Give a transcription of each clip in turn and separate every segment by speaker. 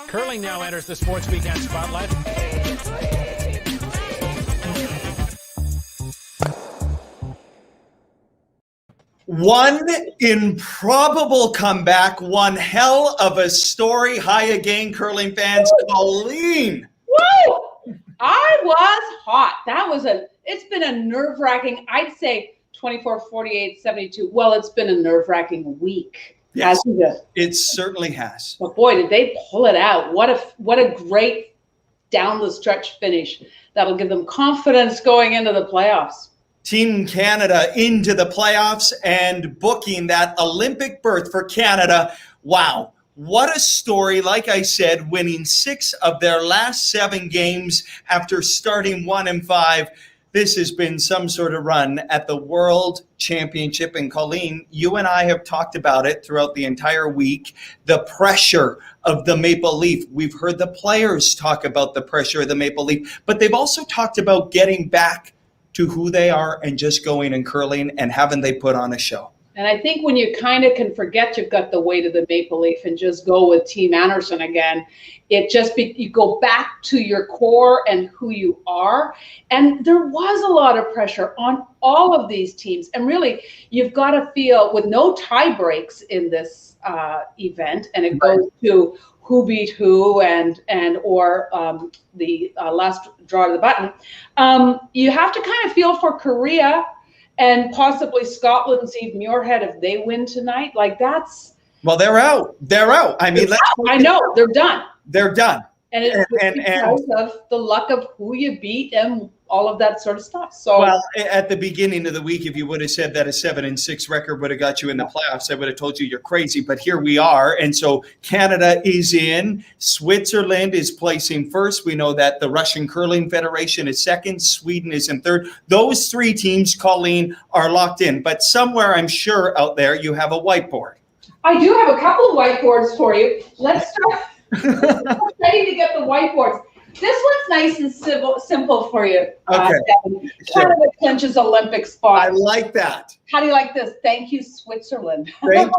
Speaker 1: Curling now enters the Sports Weekend spotlight.
Speaker 2: One improbable comeback, one hell of a story. Hi again, curling fans. Colleen.
Speaker 3: Woo! I was hot. It's been a nerve-wracking, I'd say 24, 48, 72. Well, it's been a nerve-wracking week.
Speaker 2: Yes, it certainly has.
Speaker 3: But boy, did they pull it out. What a great down the stretch finish. That'll give them confidence going into the playoffs.
Speaker 2: Team Canada into the playoffs and booking that Olympic berth for Canada. Wow. What a story. Like I said, winning 6 of their last 7 games after starting 1-5. This has been some sort of run at the World Championship. And Colleen, you and I have talked about it throughout the entire week, the pressure of the Maple Leaf. We've heard the players talk about the pressure of the Maple Leaf, but they've also talked about getting back to who they are and just going and curling, and haven't they put on a show?
Speaker 3: And I think when you kind of can forget you've got the weight of the Maple Leaf and just go with Team Einarson again, you go back to your core and who you are. And there was a lot of pressure on all of these teams. And really, you've got to feel with no tie breaks in this event, and it goes to who beat who or the last draw of the button. You have to kind of feel for Korea and possibly Scotland's Eve Muirhead if they win tonight. Like that's...
Speaker 2: Well, they're out. They're out. I mean,
Speaker 3: I know. They're done.
Speaker 2: They're done.
Speaker 3: And it's because of the luck of who you beat and all of that sort of stuff. So,
Speaker 2: well, at the beginning of the week, if you would have said that a 7-6 record would have got you in the playoffs, I would have told you you're crazy. But here we are. And so Canada is in. Switzerland is placing first. We know that the Russian Curling Federation is second. Sweden is in third. Those 3 teams, Colleen, are locked in. But somewhere, I'm sure, out there, you have a whiteboard.
Speaker 3: I do have a couple of whiteboards for you. Let's start. Ready to get the whiteboards. This one's nice and simple for you.
Speaker 2: Okay.
Speaker 3: Canada clinches Olympic spot.
Speaker 2: I like that.
Speaker 3: How do you like this? Thank you, Switzerland.
Speaker 2: Thank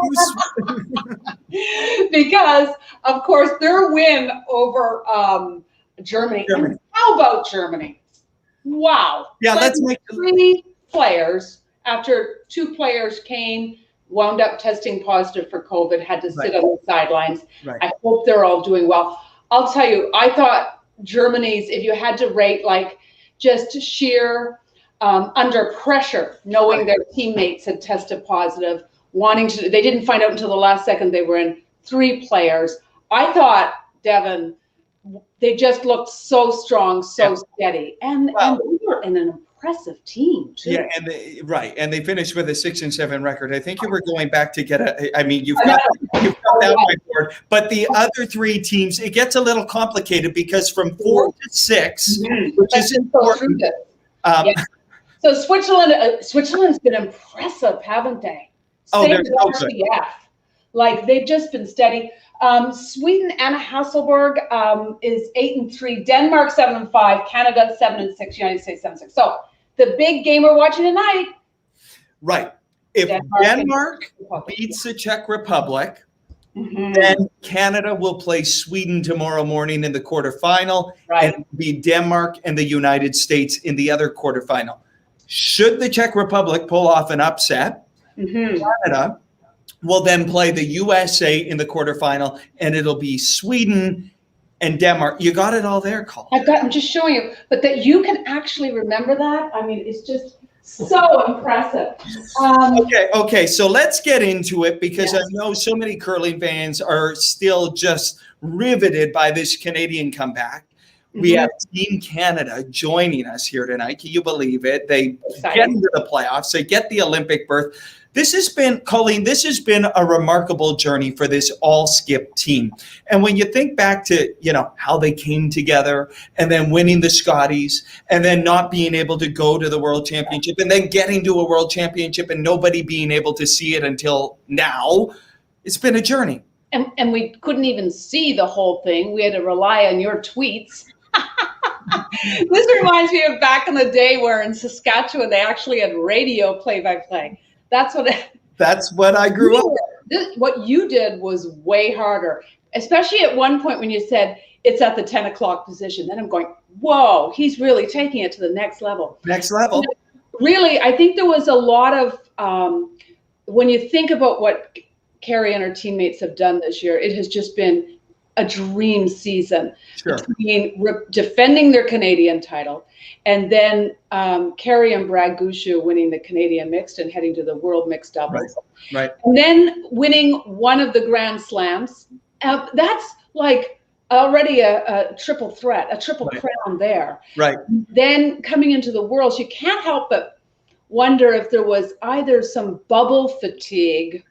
Speaker 2: you.
Speaker 3: Because, of course, their win over Germany. And how about Germany? Wow.
Speaker 2: Yeah, let's make
Speaker 3: 3 players, after 2 players wound up testing positive for COVID, had to sit on the sidelines.
Speaker 2: Right.
Speaker 3: I hope they're all doing well. I'll tell you, I thought Germany's, if you had to rate like just sheer under pressure, knowing their teammates had tested positive, they didn't find out until the last second they were in, 3 players. I thought, Devin, they just looked so strong, so steady. And they were in an impressive team too.
Speaker 2: Yeah, and they finished with a 6-7 record. I think you were going back to get you've got that whiteboard, but the other 3 teams, it gets a little complicated because from 4 to 6, which is important.
Speaker 3: So Switzerland's been impressive, haven't they?
Speaker 2: They're so good.
Speaker 3: Like they've just been steady. Sweden, Anna Hasselborg is 8-3. Denmark 7-5. Canada 7-6. United States 7-6. So the big game we're watching tonight.
Speaker 2: Right. If Denmark beats the Czech Republic, then Canada will play Sweden tomorrow morning in the quarterfinal, and it'll be Denmark and the United States in the other quarterfinal. Should the Czech Republic pull off an upset, Canada will then play the USA in the quarterfinal, and it'll be Sweden and Denmark. You got it all there, Colin.
Speaker 3: I'm just showing you, but that you can actually remember that. I mean, it's just so impressive.
Speaker 2: Okay. So let's get into it because I know so many curling fans are still just riveted by this Canadian comeback. We have Team Canada joining us here tonight. Can you believe it? They get into the playoffs. They get the Olympic berth. This has been, Colleen, a remarkable journey for this all-skip team. And when you think back to, how they came together and then winning the Scotties and then not being able to go to the World Championship and then getting to a World Championship and nobody being able to see it until now, it's been a journey.
Speaker 3: And we couldn't even see the whole thing. We had to rely on your tweets. This reminds me of back in the day where in Saskatchewan, they actually had radio play-by-play. That's what I grew up with. what you did was way harder, especially at one point when you said it's at the 10 o'clock position. Then I'm going, whoa, he's really taking it to the next level.
Speaker 2: Next level.
Speaker 3: Really, I think there was a lot of, when you think about what Kerri and her teammates have done this year, it has just been a dream season.
Speaker 2: Sure.
Speaker 3: Between defending their Canadian title and then Kerri and Brad Gushue winning the Canadian mixed and heading to the world mixed doubles.
Speaker 2: Right.
Speaker 3: And then winning one of the Grand Slams. That's like already a triple threat, a triple crown there.
Speaker 2: Right.
Speaker 3: Then coming into the Worlds, you can't help but wonder if there was either some bubble fatigue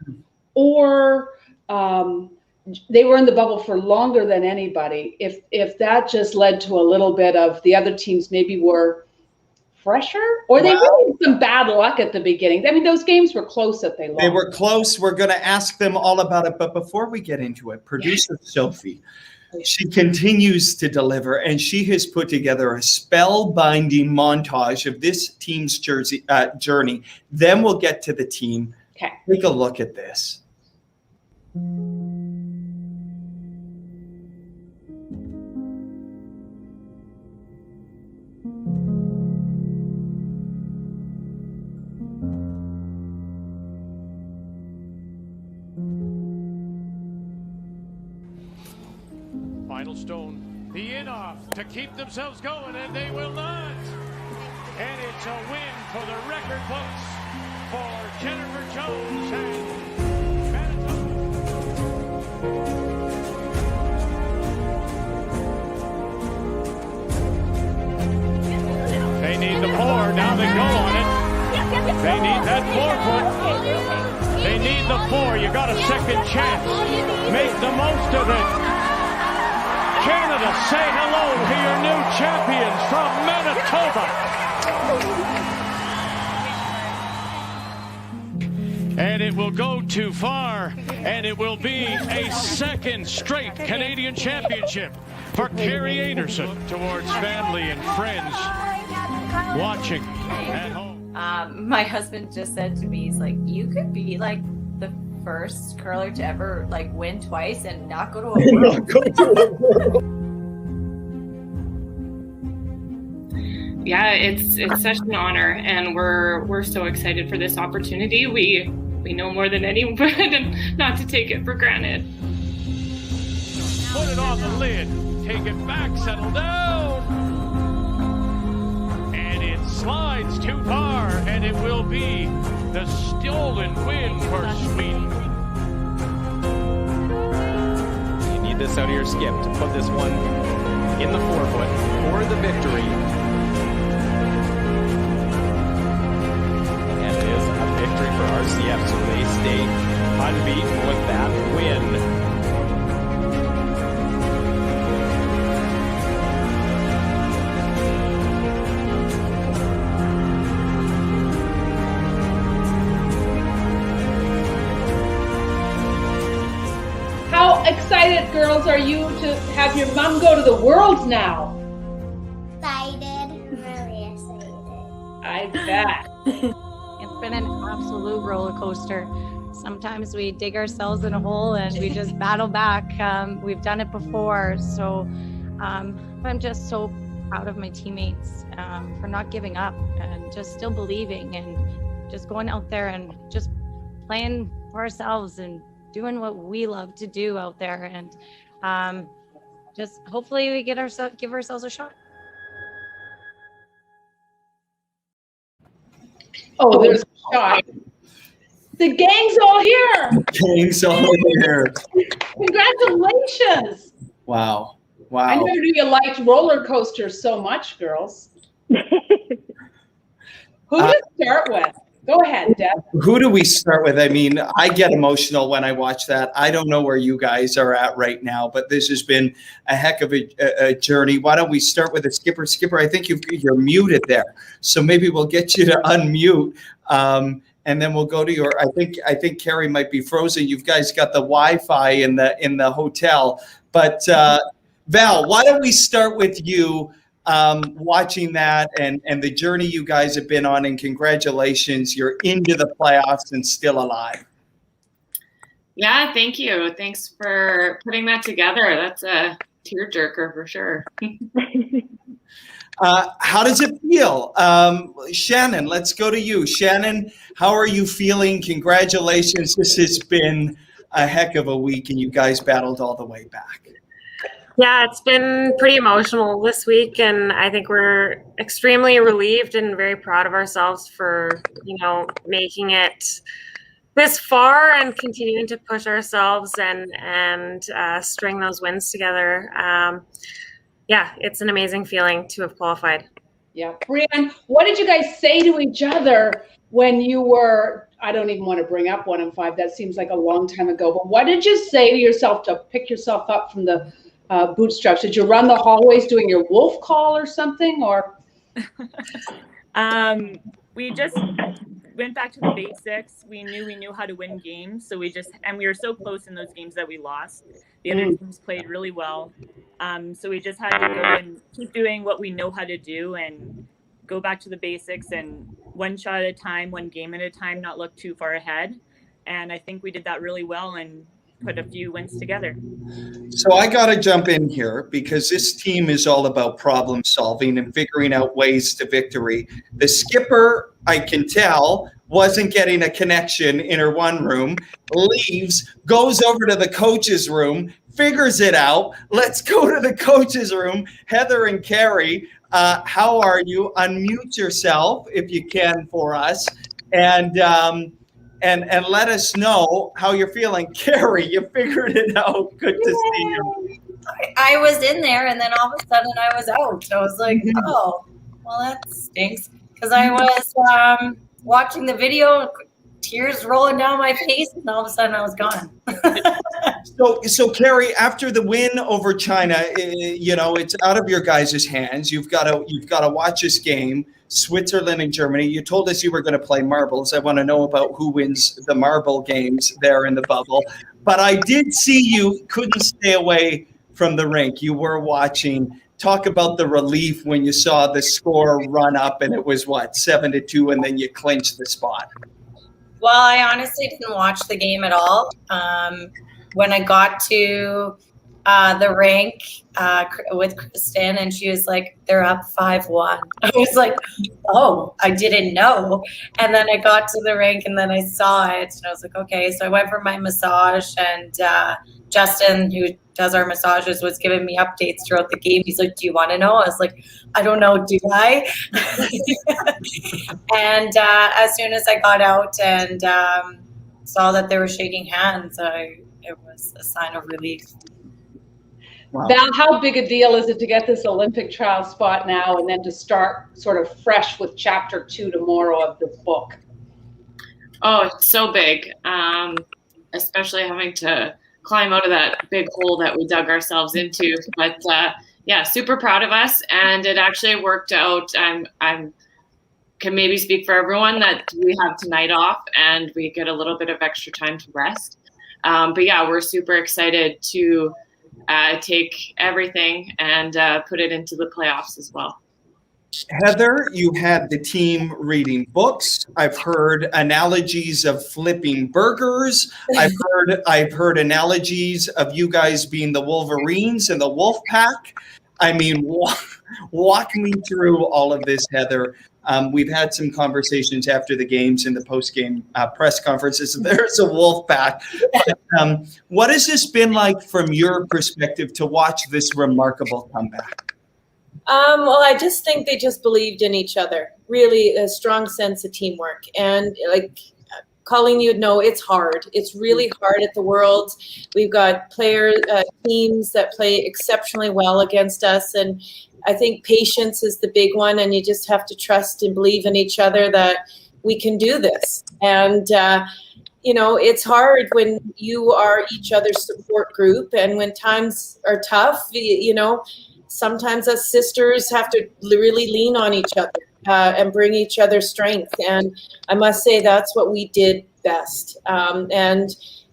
Speaker 3: or they were in the bubble for longer than anybody. If that just led to a little bit of the other teams maybe were fresher, or they really had some bad luck at the beginning. I mean, those games were close that they lost.
Speaker 2: They were close. We're going to ask them all about it. But before we get into it, producer Sophie, she continues to deliver, and she has put together a spellbinding montage of this team's journey. Then we'll get to the team.
Speaker 3: Okay.
Speaker 2: Take a look at this.
Speaker 1: Final stone, the in-off to keep themselves going, and they will not. And it's a win for the record books for Jennifer Jones and Manitoba. They need the four, now they go on it. They need that 4-foot. They need the four, you got a second chance. Make the most of it. Canada, say hello to your new champions from Manitoba. And it will go too far, and it will be a second straight Canadian championship for Kerri Einarson towards family and friends watching at home.
Speaker 4: My husband just said to me, he's like, you could be like the first curler to ever like win twice and not go to a world.
Speaker 5: Yeah, it's such an honor, and we're so excited for this opportunity. We know more than anyone, and not to take it for granted.
Speaker 1: Put it on the lid, take it back, settle down, and it slides too far, and it will be the stolen win for Sweeting.
Speaker 6: You need this out of your skip to put this one in the 4-foot for the victory. And it is a victory for RCF, so they stay unbeaten with that win.
Speaker 3: How excited, girls, are you to have your mom go to the Worlds now?
Speaker 7: Excited, really excited.
Speaker 3: I bet.
Speaker 8: It's been an absolute roller coaster. Sometimes we dig ourselves in a hole and we just battle back. We've done it before. So I'm just so proud of my teammates for not giving up and just still believing and just going out there and just playing for ourselves and doing what we love to do out there. And just hopefully we give ourselves a shot.
Speaker 3: Oh, there's a shot. The gang's all here.
Speaker 2: Gang's all here.
Speaker 3: Congratulations.
Speaker 2: Wow.
Speaker 3: I never knew you liked roller coasters so much, girls. Who to start with? Go ahead, Deb.
Speaker 2: Who do we start with? I mean, I get emotional when I watch that. I don't know where you guys are at right now, but this has been a heck of a journey. Why don't we start with the skipper? Skipper, I think you're muted there, so maybe we'll get you to unmute, and then we'll go to your. I think Kerri might be frozen. You guys got the Wi-Fi in the hotel, but Val, why don't we start with you? Watching that and the journey you guys have been on, and congratulations, you're into the playoffs and still alive.
Speaker 5: Yeah, thank you. Thanks for putting that together. That's a tearjerker for sure.
Speaker 2: How does it feel? Shannon, let's go to you. Shannon, how are you feeling? Congratulations. This has been a heck of a week, and you guys battled all the way back.
Speaker 9: Yeah, it's been pretty emotional this week, and I think we're extremely relieved and very proud of ourselves for, making it this far and continuing to push ourselves and string those wins together. Yeah, it's an amazing feeling to have qualified.
Speaker 3: Yeah. Briane, what did you guys say to each other when you were, I don't even want to bring up 1 and 5, that seems like a long time ago, but what did you say to yourself to pick yourself up from the bootstraps? Did you run the hallways doing your wolf call or something, or?
Speaker 10: We just went back to the basics. We knew how to win games, so we were so close in those games that we lost. The other teams played really well, so we just had to go and keep doing what we know how to do and go back to the basics and one shot at a time, one game at a time, not look too far ahead. And I think we did that really well and put a few wins together.
Speaker 2: So I got to jump in here because this team is all about problem solving and figuring out ways to victory. The skipper, I can tell, wasn't getting a connection in her one room, leaves, goes over to the coach's room, figures it out. Let's go to the coach's room. Heather and Kerri, how are you? Unmute yourself if you can for us. And let us know how you're feeling. Kerri, you figured it out. Good to see you.
Speaker 4: I was in there, and then all of a sudden I was out. I was like, oh, well, that stinks. Because I was watching the video, tears rolling down my face, and all of a sudden I was gone.
Speaker 2: So Kerri, after the win over China, it's out of your guys' hands. You've got to watch this game. Switzerland and Germany. You told us you were going to play marbles. I want to know about who wins the marble games there in the bubble. But I did see you couldn't stay away from the rink. You were watching. Talk about the relief when you saw the score run up and it was 7-2, and then you clinched the spot.
Speaker 4: Well, I honestly didn't watch the game at all. When I got to the rink with Kristen, and she was like, they're up 5-1. I was like, oh, I didn't know. And then I got to the rink and then I saw it and I was like, okay. So I went for my massage, and Justin, who does our massages, was giving me updates throughout the game. He's like, do you want to know? I was like, I don't know, do I? And as soon as I got out and saw that they were shaking hands, it was a sign of relief.
Speaker 2: Wow.
Speaker 3: Val, how big a deal is it to get this Olympic trial spot now and then to start sort of fresh with chapter 2 tomorrow of this book?
Speaker 5: Oh, it's so big, especially having to climb out of that big hole that we dug ourselves into. But yeah, super proud of us, and it actually worked out. I'm can maybe speak for everyone that we have tonight off and we get a little bit of extra time to rest. But yeah, we're super excited to take everything and put it into the playoffs as well.
Speaker 2: Heather, you had the team reading books. I've heard analogies of flipping burgers. I've heard analogies of you guys being the Wolverines and the Wolf Pack. I mean, walk me through all of this, Heather. We've had some conversations after the games in the post-game press conferences. There's a wolf pack. What has this been like from your perspective to watch this remarkable comeback?
Speaker 11: Well, I just think they just believed in each other. Really, a strong sense of teamwork. And like Colleen, you know, it's hard. It's really hard at the Worlds. We've got teams that play exceptionally well against us, and I think patience is the big one, and you just have to trust and believe in each other that we can do this. And, it's hard when you are each other's support group, and when times are tough, sometimes us sisters have to really lean on each other and bring each other strength. And I must say that's what we did best.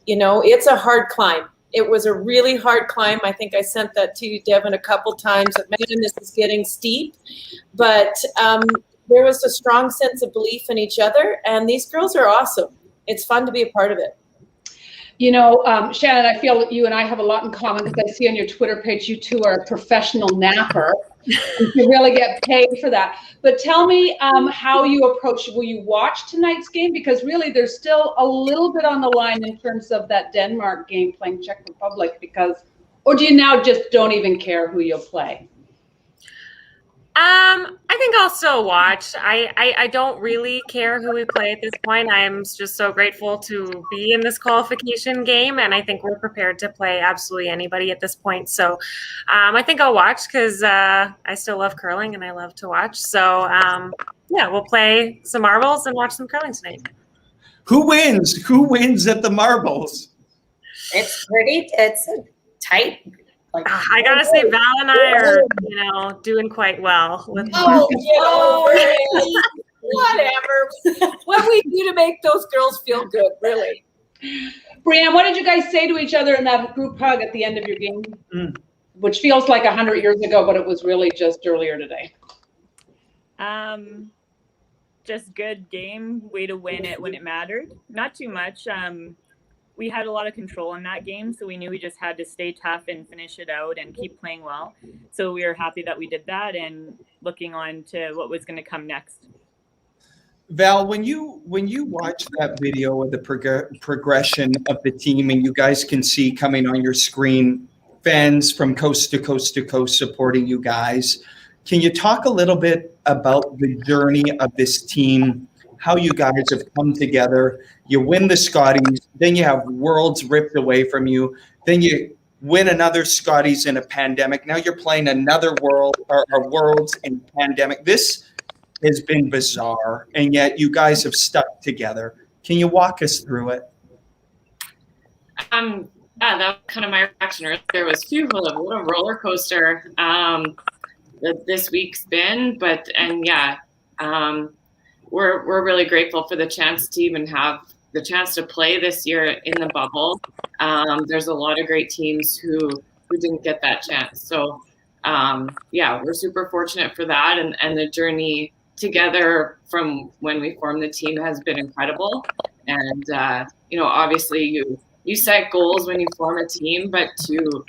Speaker 11: It's a hard climb. It was a really hard climb. I think I sent that to you, Devin, a couple times. Man, this is getting steep. But there was a strong sense of belief in each other. And these girls are awesome. It's fun to be a part of it.
Speaker 3: You know, Shannon, I feel that you and I have a lot in common because I see on your Twitter page you two are a professional napper. You really get paid for that. But tell me how you approach it. Will you watch tonight's game? Because really there's still a little bit on the line in terms of that Denmark game playing Czech Republic or do you now just don't even care who you'll play?
Speaker 9: I think I'll still watch. I don't really care who we play at this point. I'm just so grateful to be in this qualification game, and I think we're prepared to play absolutely anybody at this point. So I think I'll watch because I still love curling and I love to watch. So yeah, we'll play some marbles and watch some curling tonight.
Speaker 2: Who wins? Who wins at the marbles?
Speaker 4: It's a tight.
Speaker 9: I gotta say, Val and I are, doing quite well with.
Speaker 11: Whatever. What we do to make those girls feel good, really.
Speaker 3: Briane, what did you guys say to each other in that group hug at the end of your game? Which feels like 100 years ago, but it was really just earlier today.
Speaker 10: Just good game, way to win it when it mattered. Not too much. We had a lot of control in that game, so we knew we just had to stay tough and finish it out and keep playing well. So we were happy that we did that and looking on to what was going to come next.
Speaker 2: Val, when you watch that video of the progression of the team, and you guys can see coming on your screen fans from coast to coast to coast supporting you guys, can you talk a little bit about the journey of this team? How you guys have come together. You win the Scotties, then you have Worlds ripped away from you, then you win another Scotties in a pandemic. Now you're playing another Worlds in pandemic. This has been bizarre, and yet you guys have stuck together. Can you walk us through it?
Speaker 5: Yeah, that was kind of my reaction earlier. Was fearful of what a roller coaster that this week's been, We're really grateful for the chance to even have the chance to play this year in the bubble. There's a lot of great teams who didn't get that chance. So we're super fortunate for that. And the journey together from when we formed the team has been incredible. And, obviously you set goals when you form a team, but to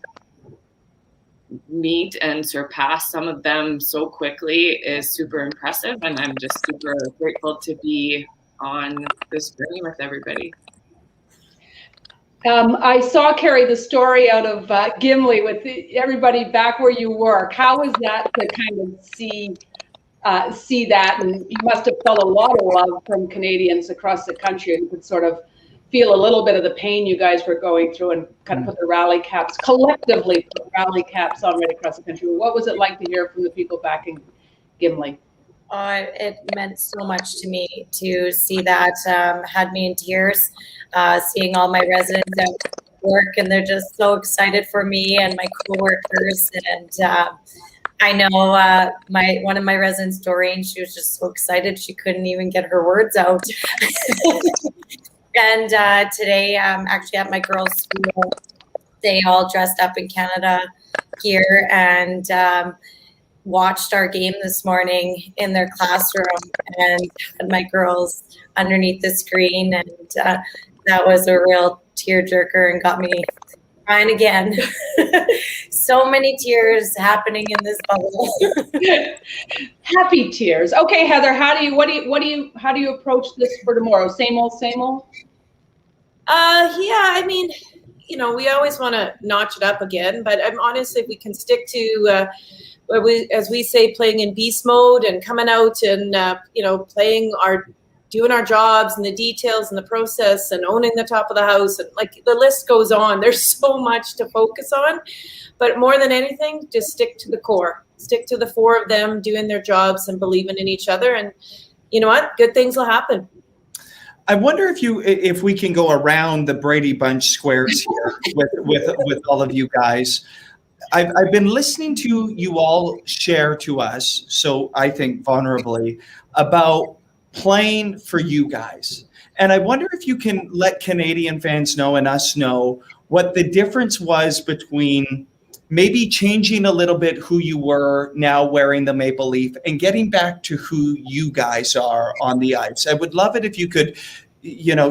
Speaker 5: meet and surpass some of them so quickly is super impressive, and I'm just super grateful to be on this journey with everybody.
Speaker 3: I saw, Kerri, the story out of Gimli with everybody back where you work. How was that to kind of see that? And you must have felt a lot of love from Canadians across the country who could sort of feel a little bit of the pain you guys were going through and kind of put the rally caps, collectively put rally caps on right across the country. What was it like to hear from the people back in Gimli?
Speaker 4: It meant so much to me to see that. Had me in tears, seeing all my residents at work, and they're just so excited for me and my coworkers. And I know one of my residents, Doreen, she was just so excited she couldn't even get her words out. And today, actually at my girls' school, they all dressed up in Canada gear and watched our game this morning in their classroom, and had my girls underneath the screen, and that was a real tearjerker and got me crying again. So many tears happening in this bubble.
Speaker 3: Happy tears. Okay, Heather, how do you approach this for tomorrow? Same old, same old?
Speaker 11: I mean, we always want to notch it up again, but honestly, if we can stick to as we say, playing in beast mode and coming out and doing our jobs and the details and the process and owning the top of the house, and like the list goes on. There's so much to focus on, but more than anything, just stick to the core. Stick to the four of them doing their jobs and believing in each other, and you know what? Good things will happen.
Speaker 2: I wonder if we can go around the Brady Bunch squares here with all of you guys. I've been listening to you all share to us, so I think vulnerably, about playing for you guys. And I wonder if you can let Canadian fans know and us know what the difference was between maybe changing a little bit who you were now wearing the maple leaf and getting back to who you guys are on the ice. I would love it if you could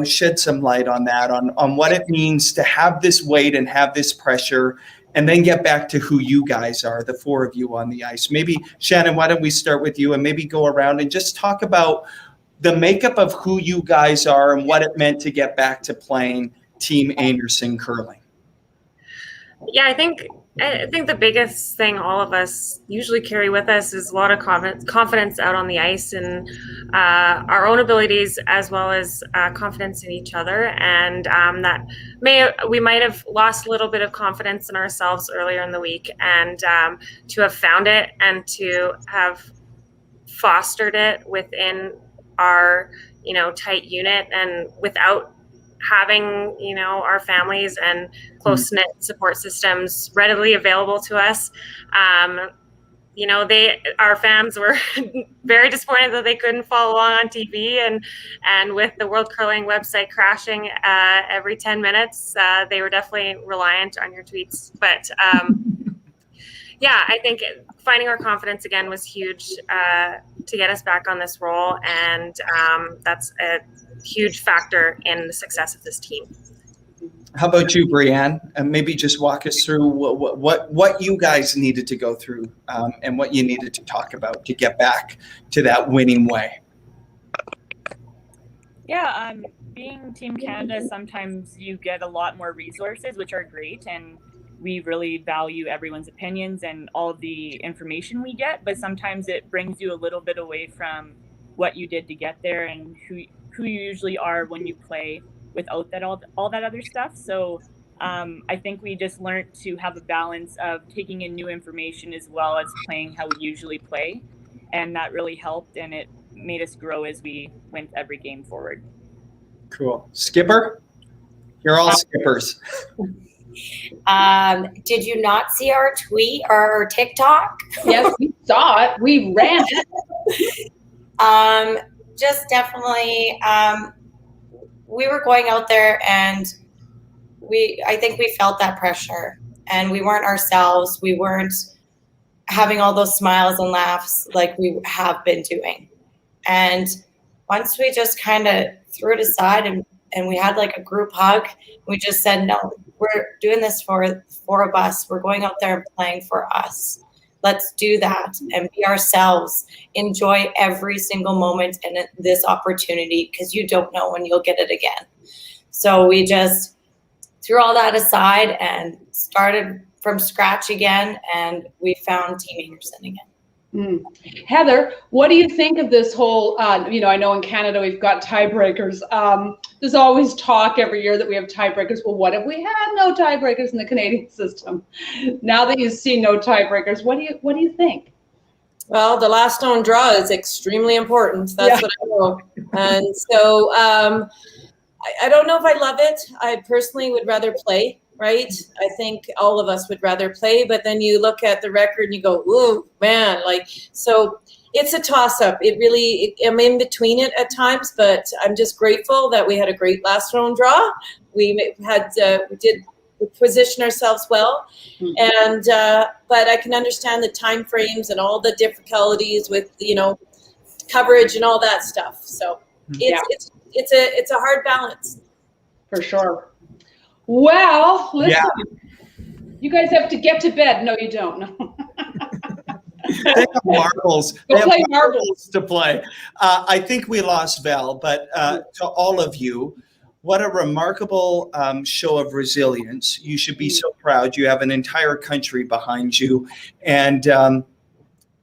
Speaker 2: shed some light on that, on what it means to have this weight and have this pressure, and then get back to who you guys are, the four of you on the ice. Maybe, Shannon, why don't we start with you and maybe go around and just talk about the makeup of who you guys are and what it meant to get back to playing Team Einarson curling.
Speaker 9: Yeah, I think the biggest thing all of us usually carry with us is a lot of confidence out on the ice, and our own abilities, as well as confidence in each other. And we might have lost a little bit of confidence in ourselves earlier in the week, and to have found it and to have fostered it within our tight unit, and without having our families and close-knit support systems readily available to us. Our fans were very disappointed that they couldn't follow along on TV, and with the World Curling website crashing every 10 minutes, they were definitely reliant on your tweets. But yeah, I think finding our confidence again was huge to get us back on this roll, and that's a huge factor in the success of this team.
Speaker 2: How about you, Briane? And maybe just walk us through what you guys needed to go through and what you needed to talk about to get back to that winning way.
Speaker 10: Yeah, being Team Canada, sometimes you get a lot more resources, which are great, and we really value everyone's opinions and all of the information we get, but sometimes it brings you a little bit away from what you did to get there and who you usually are when you play without that all that other stuff. So I think we just learned to have a balance of taking in new information as well as playing how we usually play, and that really helped, and it made us grow as we went every game forward.
Speaker 2: Cool. Skipper? You're all skippers.
Speaker 4: Did you not see our tweet or our TikTok?
Speaker 3: Yes, we saw it. We ran it.
Speaker 4: Just definitely, we were going out there, and I think we felt that pressure, and we weren't ourselves. We weren't having all those smiles and laughs like we have been doing. And once we just kind of threw it aside and we had like a group hug, we just said, no, we're doing this for the four of us. We're going out there and playing for us. Let's do that and be ourselves. Enjoy every single moment and this opportunity, because you don't know when you'll get it again. So we just threw all that aside and started from scratch again, and we found Team Einarson again.
Speaker 3: Heather, what do you think of this whole, I know in Canada we've got tiebreakers. There's always talk every year that we have tiebreakers. Well, what if we had no tiebreakers in the Canadian system? Now that you see no tiebreakers, what do you think?
Speaker 11: Well, the last known draw is extremely important. That's what I know. And so I don't know if I love it. I personally would rather play. Right? I think all of us would rather play, but then you look at the record and you go, ooh, man, so it's a toss-up. I'm in between it at times, but I'm just grateful that we had a great last round draw. We did position ourselves well, and but I can understand the time frames and all the difficulties with coverage and all that stuff. So it's a hard balance
Speaker 3: for sure. Well, listen, you guys have to get to bed. No, you don't. No.
Speaker 2: They have marbles.
Speaker 3: Go play marbles
Speaker 2: to play. I think we lost Val, but to all of you, what a remarkable show of resilience. You should be so proud. You have an entire country behind you, and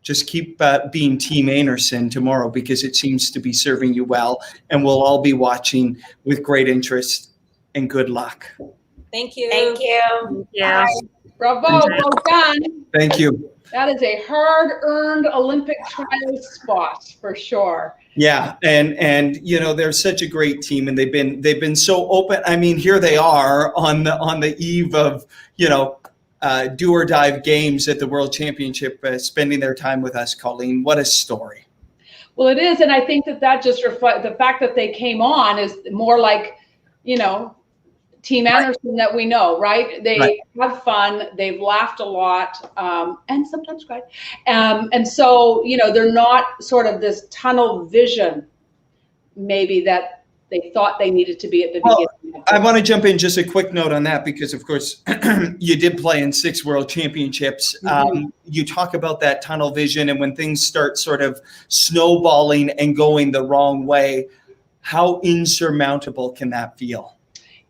Speaker 2: just keep being Team Einarson tomorrow, because it seems to be serving you well, and we'll all be watching with great interest. And good luck.
Speaker 11: Thank you.
Speaker 4: Thank you.
Speaker 9: Yeah.
Speaker 3: Bravo. Well done.
Speaker 2: Thank you.
Speaker 3: That is a hard-earned Olympic trial spot for sure.
Speaker 2: Yeah, and they're such a great team, and they've been so open. I mean, here they are on the eve of do or dive games at the World Championship, spending their time with us. Colleen, what a story.
Speaker 3: Well, it is, and I think that just reflects the fact that they came on is more like Team Einarson that we know, right? They have fun, they've laughed a lot, and sometimes cried. And so, they're not sort of this tunnel vision, maybe that they thought they needed to be at the beginning.
Speaker 2: I want to jump in just a quick note on that because, of course, you did play in 6 World Championships. You talk about that tunnel vision, and when things start sort of snowballing and going the wrong way, how insurmountable can that feel?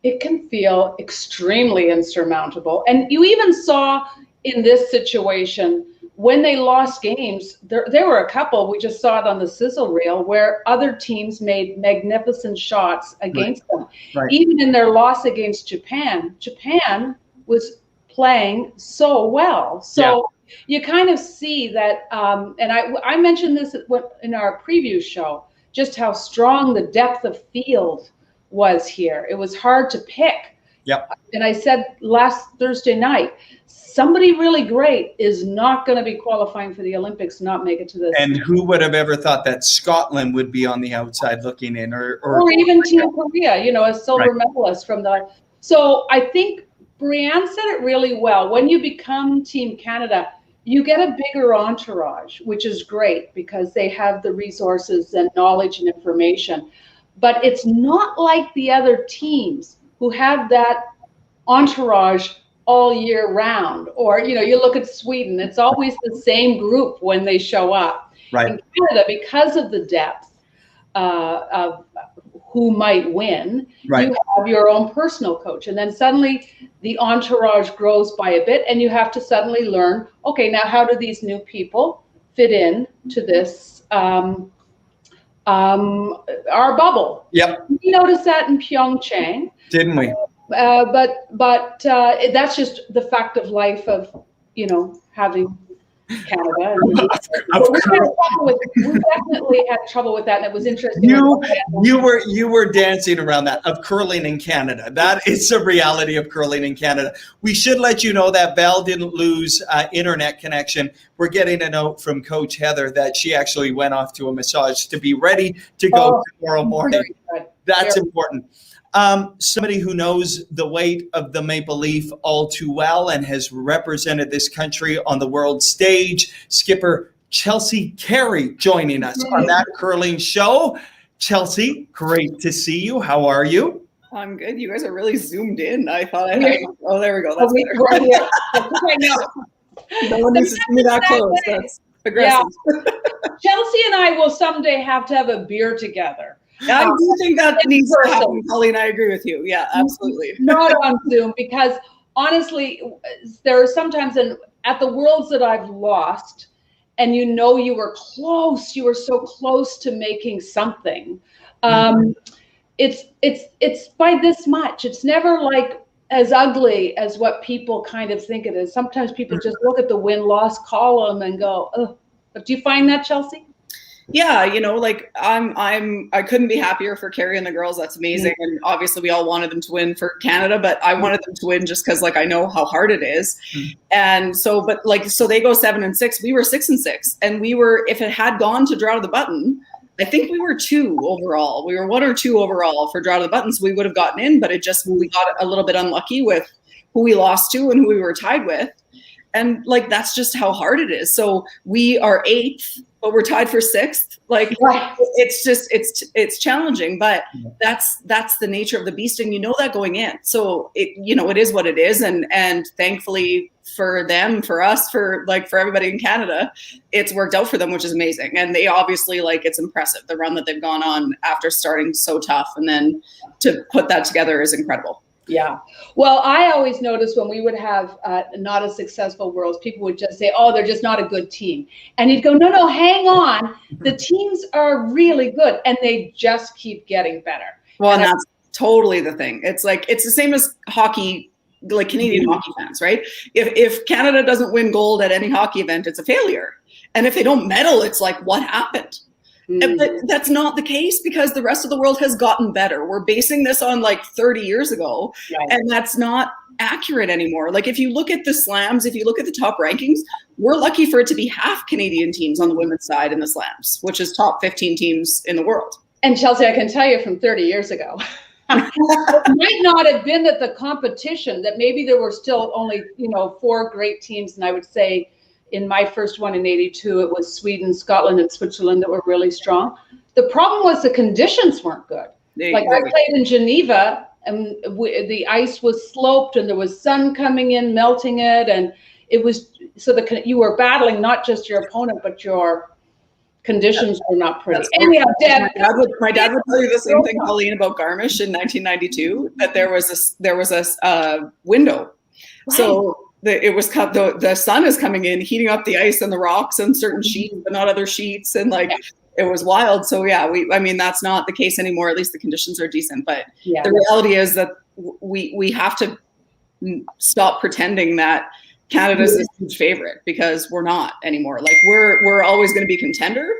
Speaker 3: It can feel extremely insurmountable. And you even saw in this situation, when they lost games, there were a couple, we just saw it on the sizzle reel, where other teams made magnificent shots against them. Right. Even in their loss against Japan, Japan was playing so well. So you kind of see that, and I mentioned this in our preview show, just how strong the depth of field was here. It was hard to pick. Yep. And I said last Thursday night, somebody really great is not going to be qualifying for the Olympics, not make it to this.
Speaker 2: And who would have ever thought that Scotland would be on the outside looking in, or
Speaker 3: even Team Korea, you know, a silver medalist from the. So I think Briane said it really well. When you become Team Canada, you get a bigger entourage, which is great because they have the resources and knowledge and information. But it's not like the other teams who have that entourage all year round. Or, you know, you look at Sweden, it's always the same group when they show up. Right. In Canada, because of the depth of who might win, you have your own personal coach. And then suddenly the entourage grows by a bit and you have to suddenly learn, okay, now how do these new people fit in to this our bubble? Yep. We noticed that in Pyeongchang.
Speaker 2: Didn't we?
Speaker 3: But that's just the fact of life of, you know, having Canada. We definitely had trouble with that, and it was interesting.
Speaker 2: You were dancing around that, of curling in Canada. That is the reality of curling in Canada. We should let you know that Val didn't lose internet connection. We're getting a note from Coach Heather that she actually went off to a massage to be ready to go tomorrow morning. That's important. Somebody who knows the weight of the maple leaf all too well and has represented this country on the world stage, skipper Chelsea Carey joining us on that curling show. Chelsea, great to see you. How are you?
Speaker 12: I'm good. You guys are really zoomed in. I thought I had. Oh, there we go. That's better. No one needs to see me that close. That's aggressive.
Speaker 3: Yeah. Chelsea and I will someday have to have a beer together.
Speaker 12: I do think that needs to happen, Colleen. I agree with you. Yeah, absolutely.
Speaker 3: Not on Zoom, because honestly, there are sometimes at the Worlds that I've lost, and you know you were close. You were so close to making something. It's by this much. It's never like as ugly as what people kind of think it is. Sometimes people just look at the win-loss column and go, "Oh." But do you find that, Chelsea?
Speaker 12: Yeah, you know, like I couldn't be happier for Kerri and the girls. That's amazing. And obviously we all wanted them to win for Canada, but I wanted them to win just because like I know how hard it is. And so, but like, so they go 7-6, we were 6-6, and we were, if it had gone to draw to the button, I think we were 2 overall. We were 1 or 2 overall for draw to the button. So we would have gotten in, but it just, we got a little bit unlucky with who we lost to and who we were tied with. And like, that's just how hard it is. So we are 8th, but we're tied for 6th. Like, it's just, it's challenging, but that's the nature of the beast. And you know that going in. So it, you know, it is what it is. And thankfully for them, for us, for everybody in Canada, it's worked out for them, which is amazing. And they obviously, like, it's impressive, the run that they've gone on after starting so tough. And then to put that together is incredible.
Speaker 3: Yeah. Well, I always noticed when we would have not as successful Worlds, people would just say, oh, they're just not a good team. And you'd go, no, hang on. The teams are really good, and they just keep getting better.
Speaker 12: Well, and that's totally the thing. It's like, it's the same as hockey, like Canadian hockey fans, right? If Canada doesn't win gold at any hockey event, it's a failure. And if they don't medal, it's like, what happened? But that's not the case, because the rest of the world has gotten better. We're basing this on like 30 years ago, and that's not accurate anymore. Like, if you look at the slams, if you look at the top rankings, we're lucky for it to be half Canadian teams on the women's side in the slams, which is top 15 teams in the world.
Speaker 3: And Chelsea, I can tell you from 30 years ago, it might not have been that the competition, that maybe there were still only, 4 great teams. And I would say, in my first one in 82, it was Sweden, Scotland, and Switzerland that were really strong. The problem was the conditions weren't good. Like I played in Geneva, and the ice was sloped, and there was sun coming in, melting it, and it was so you were battling not just your opponent, but your conditions were not pretty. Anyhow, Deb,
Speaker 12: my dad would tell you the same thing, Colleen, about Garmisch in 1992. That there was a window, right. So the sun is coming in, heating up the ice and the rocks and certain sheets, but not other sheets, and it was wild. So I mean, that's not the case anymore. At least the conditions are decent. But the reality is that we have to stop pretending that Canada's a huge favorite, because we're not anymore. Like we're always going to be contender,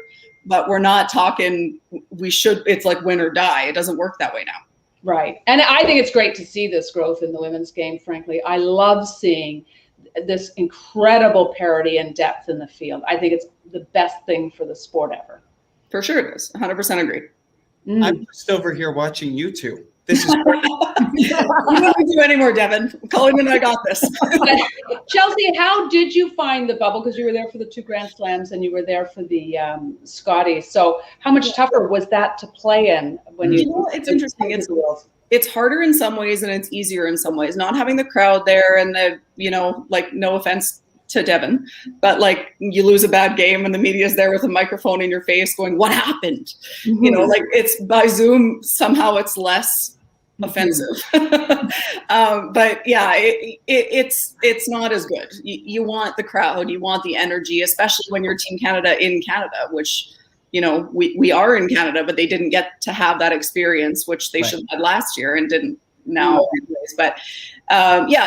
Speaker 12: but we're not talking. It's like win or die. It doesn't work that way now.
Speaker 3: Right. And I think it's great to see this growth in the women's game. Frankly, I love seeing this incredible parity and depth in the field. I think it's the best thing for the sport ever.
Speaker 12: For sure it is. 100% agree.
Speaker 2: I'm just over here watching you two. This is
Speaker 12: great. We don't do anymore, Devin. Colleen and I got this.
Speaker 3: Chelsea, how did you find the bubble? Because you were there for the 2 Grand Slams and you were there for the Scotties. So how much tougher was that to play in when
Speaker 12: it's interesting. It's harder in some ways and it's easier in some ways. Not having the crowd there and no offense to Devin, but like you lose a bad game and the media's there with a microphone in your face going, what happened? Mm-hmm. It's by Zoom, somehow it's less offensive. But yeah, it's not as good. You want the crowd, you want the energy, especially when you're Team Canada in Canada, which, we are in Canada, but they didn't get to have that experience, which they should have had last year and didn't now anyways. But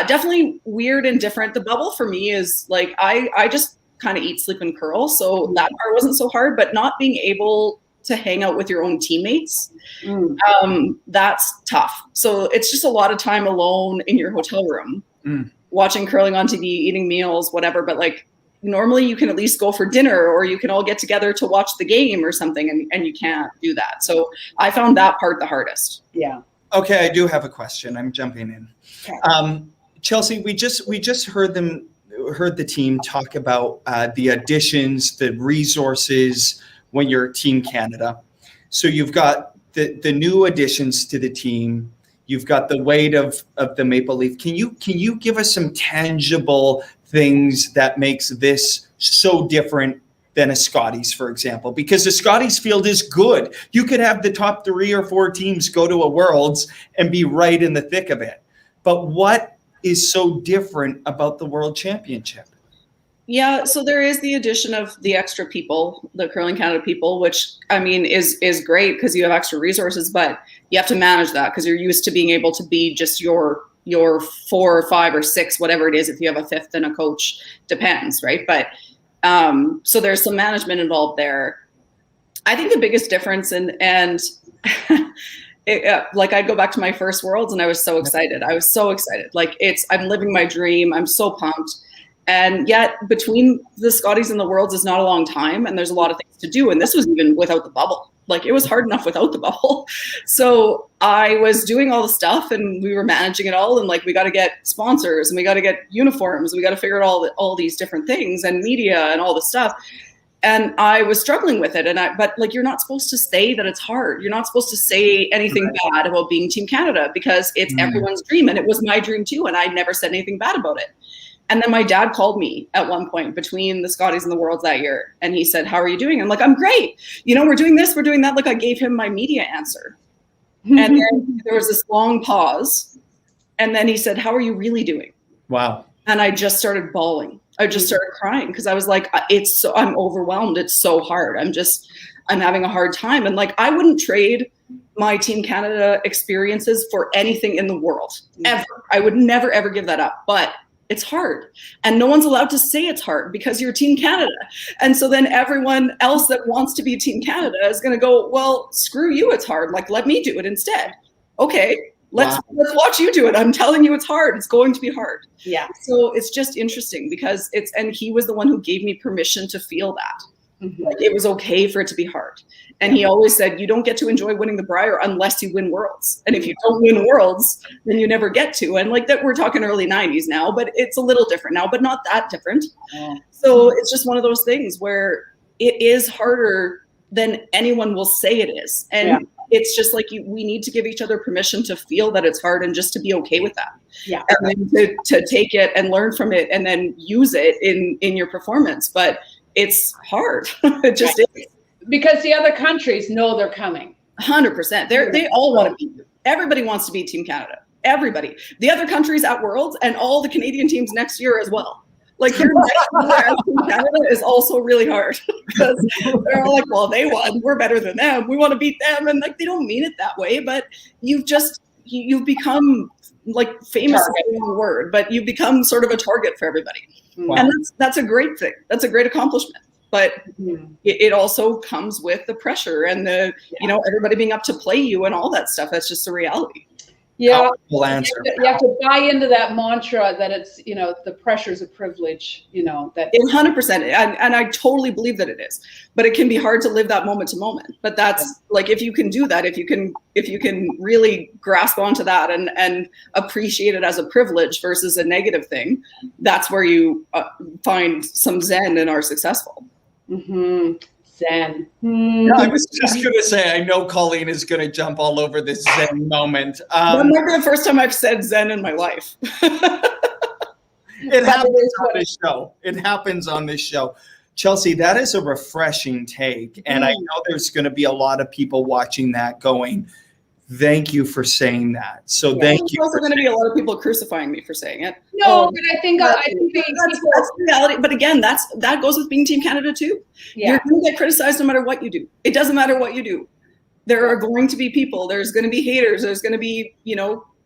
Speaker 12: definitely weird and different. The bubble for me is like I just kind of eat, sleep, and curl, so that part wasn't so hard. But not being able to hang out with your own teammates, that's tough. So it's just a lot of time alone in your hotel room, watching curling on TV, eating meals, whatever. But like normally you can at least go for dinner, or you can all get together to watch the game or something, and you can't do that. So I found that part the hardest.
Speaker 3: Yeah.
Speaker 2: Okay, I do have a question. I'm jumping in. Okay. Chelsea, we just heard the team talk about the additions, the resources when you're Team Canada. So you've got the new additions to the team. You've got the weight of the Maple Leaf. Can you give us some tangible things that makes this so different than a Scotties, for example? Because the Scotties field is good. You could have the top 3 or 4 teams go to a Worlds and be right in the thick of it. But what is so different about the World Championship?
Speaker 12: Yeah, so there is the addition of the extra people, the Curling Canada people, which I mean is great because you have extra resources, but you have to manage that because you're used to being able to be just your 4 or 5 or 6, whatever it is. If you have a 5th and a coach, depends, right? But so there's some management involved there. I think the biggest difference, and like I go back to my first Worlds and I was so excited. Like I'm living my dream. I'm so pumped. And yet between the Scotties and the Worlds is not a long time. And there's a lot of things to do. And this was even without the bubble. Like it was hard enough without the bubble. So I was doing all the stuff and we were managing it all. And like, we got to get sponsors and we got to get uniforms. We got to figure out all these different things and media and all the stuff. And I was struggling with it. But like, you're not supposed to say that it's hard. You're not supposed to say anything bad about being Team Canada because it's everyone's dream. And it was my dream too. And I never said anything bad about it. And then my dad called me at one point between the Scotties and the Worlds that year. And he said, how are you doing? I'm like, I'm great. We're doing this, we're doing that. Like I gave him my media answer. And then there was this long pause. And then he said, how are you really doing?
Speaker 2: Wow.
Speaker 12: And I just started bawling. I just started crying because I was like, I'm overwhelmed. It's so hard. I'm having a hard time. And like, I wouldn't trade my Team Canada experiences for anything in the world, ever. I would never, ever give that up. But it's hard. And no one's allowed to say it's hard because you're Team Canada. And so then everyone else that wants to be Team Canada is going to go, well, screw you, it's hard. Like, let me do it instead. Okay, let's watch you do it. I'm telling you it's hard. It's going to be hard.
Speaker 3: Yeah.
Speaker 12: So it's just interesting because and he was the one who gave me permission to feel that. Like it was okay for it to be hard. And he always said, you don't get to enjoy winning the Brier unless you win Worlds. And if you don't win Worlds, then you never get to. And like that, we're talking early 90s now, but it's a little different now, but not that different. So it's just one of those things where it is harder than anyone will say it is. And it's just like we need to give each other permission to feel that it's hard and just to be okay with that.
Speaker 3: Yeah.
Speaker 12: And then to take it and learn from it and then use it in your performance. But it's hard. It just is.
Speaker 3: Because the other countries know they're coming.
Speaker 12: 100%. They all want to be. Everybody wants to be Team Canada. Everybody. The other countries at Worlds and all the Canadian teams next year as well. Like here next year as Team Canada is also really hard because they're all like, well, they won. We're better than them. We want to beat them. And like, they don't mean it that way, but you've become like famous is the wrong word, but you become sort of a target for everybody. Wow. And that's a great thing. That's a great accomplishment. But it also comes with the pressure and the, everybody being up to play you and all that stuff. That's just a reality.
Speaker 3: Yeah.
Speaker 2: Answer.
Speaker 3: You have to buy into that mantra that it's, the pressure's a privilege, that
Speaker 12: 100%. And I totally believe that it is, but it can be hard to live that moment to moment. But that's like, if you can do that, if you can really grasp onto that and appreciate it as a privilege versus a negative thing, that's where you find some zen and are successful.
Speaker 3: Mm-hmm. Zen.
Speaker 2: I was just going to say, I know Colleen is going to jump all over this Zen moment.
Speaker 12: That might be the first time I've said Zen in my life.
Speaker 2: It happens on this show. It happens on this show. Chelsea, that is a refreshing take. And I know there's going to be a lot of people watching that going, thank you for saying that. So thank you.
Speaker 12: There's also going to be a lot of people crucifying me for saying it.
Speaker 3: No, but I think that's
Speaker 12: reality. But again, that goes with being Team Canada too.
Speaker 3: Yeah.
Speaker 12: You're going to get criticized no matter what you do. It doesn't matter what you do. There are going to be people. There's going to be haters. There's going to be,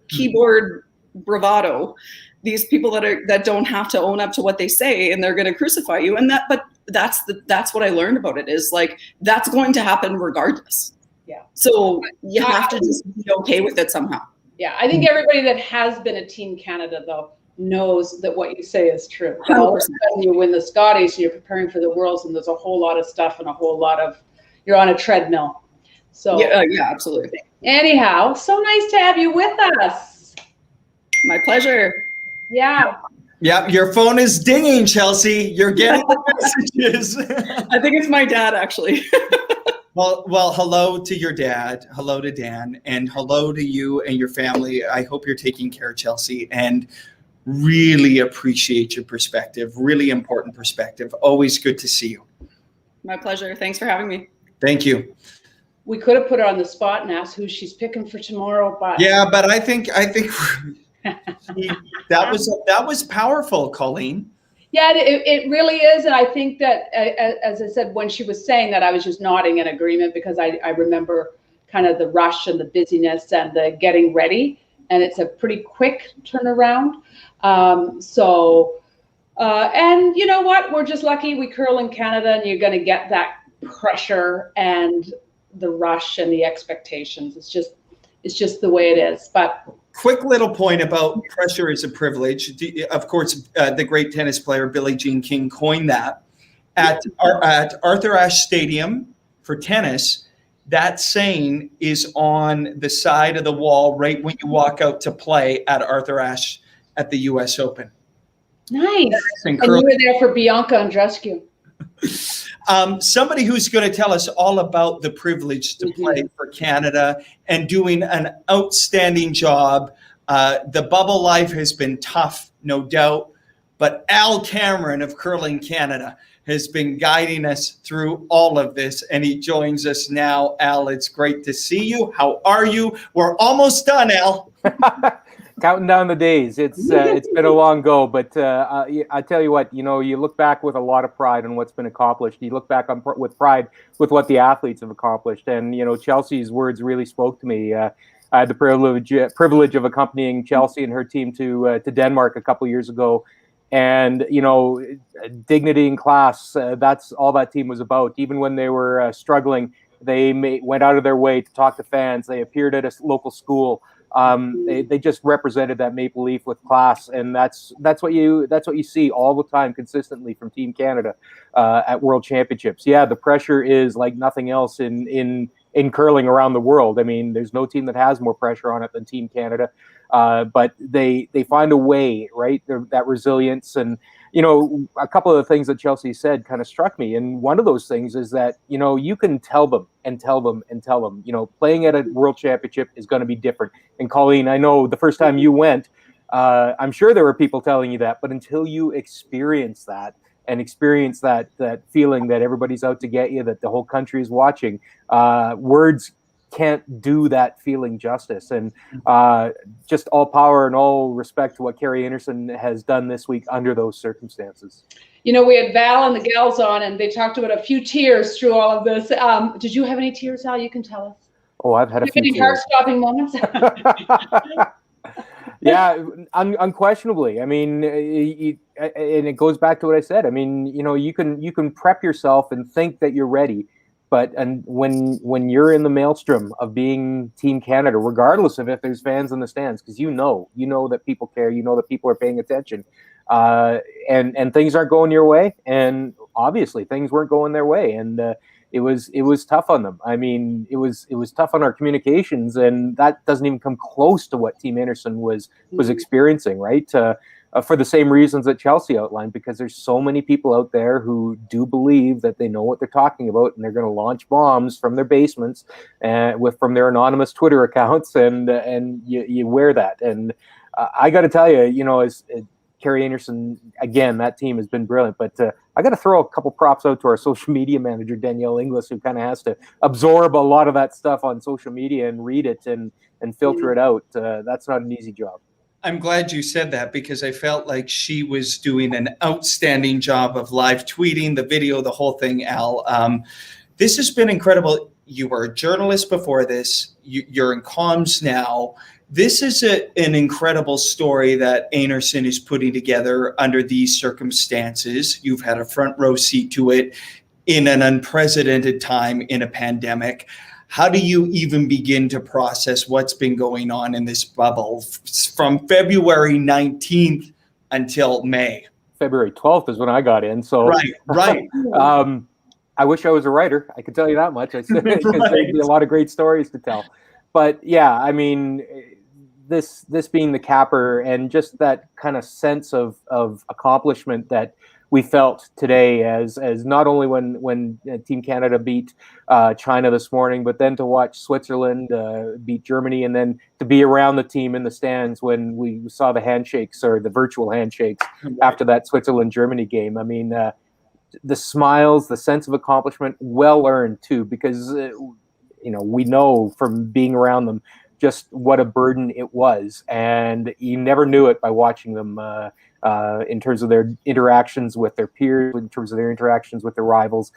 Speaker 12: keyboard bravado. These people that don't have to own up to what they say, and they're going to crucify you. And that's what I learned about it is like that's going to happen regardless.
Speaker 3: Yeah.
Speaker 12: So you have to just be okay with it somehow.
Speaker 3: Yeah, I think everybody that has been a Team Canada though knows that what you say is true. All of a sudden you win the Scotties and you're preparing for the Worlds, and there's a whole lot of stuff and a whole lot of you're on a treadmill. So
Speaker 12: yeah, absolutely.
Speaker 3: Anyhow, so nice to have you with us.
Speaker 12: My pleasure.
Speaker 3: Yeah.
Speaker 2: Yeah, your phone is dinging, Chelsea. You're getting the messages.
Speaker 12: I think it's my dad, actually.
Speaker 2: Well, hello to your dad. Hello to Dan. And hello to you and your family. I hope you're taking care, Chelsea, and really appreciate your perspective. Really important perspective. Always good to see you.
Speaker 12: My pleasure. Thanks for having me.
Speaker 2: Thank you.
Speaker 3: We could have put her on the spot and asked who she's picking for tomorrow, but
Speaker 2: yeah, but I think that was powerful, Colleen.
Speaker 3: Yeah, it really is. And I think that, as I said, when she was saying that, I was just nodding in agreement because I remember kind of the rush and the busyness and the getting ready. And it's a pretty quick turnaround. And you know what? We're just lucky we curl in Canada, and you're going to get that pressure and the rush and the expectations. It's just the way it is. But
Speaker 2: quick little point about pressure is a privilege. Of course, the great tennis player Billie Jean King coined that at Arthur Ashe Stadium for tennis. That saying is on the side of the wall right when you walk out to play at Arthur Ashe at the U.S. Open.
Speaker 3: Nice. And you were there for Bianca Andreescu.
Speaker 2: Somebody who's going to tell us all about the privilege to play for Canada and doing an outstanding job. The bubble life has been tough, no doubt, but Al Cameron of Curling Canada has been guiding us through all of this, and he joins us now. Al, it's great to see you. How are you? We're almost done, Al.
Speaker 13: Counting down the days. It's been a long go, but I tell you what, you look back with a lot of pride on what's been accomplished. You look back with pride with what the athletes have accomplished, and Chelsea's words really spoke to me. I had the privilege of accompanying Chelsea and her team to Denmark a couple years ago, and dignity in class. That's all that team was about. Even when they were struggling, they went out of their way to talk to fans. They appeared at a local school. They just represented that Maple Leaf with class, and that's what you see all the time consistently from Team Canada at World Championships. Yeah, the pressure is like nothing else in curling around the world. I mean, there's no team that has more pressure on it than Team Canada, but they find a way, right? That resilience, and I think that's what a couple of the things that Chelsea said kind of struck me. And one of those things is that, you can tell them and tell them and tell them, playing at a world championship is going to be different. And Colleen, I know the first time you went, I'm sure there were people telling you that, but until you experience that and experience that feeling that everybody's out to get you, that the whole country is watching, words can't do that feeling justice. And just all power and all respect to what Kerri Einarson has done this week under those circumstances.
Speaker 3: We had Val and the gals on, and they talked about a few tears through all of this. Did you have any tears, Val? You can tell us.
Speaker 13: Oh, I've had a few
Speaker 3: any heart-stopping moments?
Speaker 13: Yeah, unquestionably. I mean, and it goes back to what I said. I mean, you can prep yourself and think that you're ready, but when you're in the maelstrom of being Team Canada, regardless of if there's fans in the stands, because you know that people care, that people are paying attention, and things aren't going your way, and obviously things weren't going their way, and it was tough on them. I mean, it was tough on our communications, and that doesn't even come close to what Team Einarson was experiencing, right? For the same reasons that Chelsea outlined, because there's so many people out there who do believe that they know what they're talking about, and they're going to launch bombs from their basements and from their anonymous Twitter accounts, and you wear that. And I got to tell you, as Kerri Einarson, again, that team has been brilliant. But I got to throw a couple props out to our social media manager, Danielle Inglis, who kind of has to absorb a lot of that stuff on social media and read it and filter it out. That's not an easy job.
Speaker 2: I'm glad you said that, because I felt like she was doing an outstanding job of live tweeting the video, the whole thing, Al. This has been incredible. You were a journalist before this. You're in comms now. This is an incredible story that Einarson is putting together under these circumstances. You've had a front row seat to it in an unprecedented time in a pandemic. How do you even begin to process what's been going on in this bubble from February 19th until May?
Speaker 13: February 12th is when I got in. So
Speaker 2: Right.
Speaker 13: I wish I was a writer. I can tell you that much. I said, because there'd be a lot of great stories to tell. But yeah, I mean, this being the capper, and just that kind of sense of accomplishment that we felt today, as not only when Team Canada beat China this morning, but then to watch Switzerland beat Germany, and then to be around the team in the stands when we saw the handshakes, or the virtual handshakes, after that Switzerland-Germany game. I mean, the smiles, the sense of accomplishment, well earned too, because we know from being around them just what a burden it was, and you never knew it by watching them in terms of their interactions with their peers, in terms of their interactions with their rivals.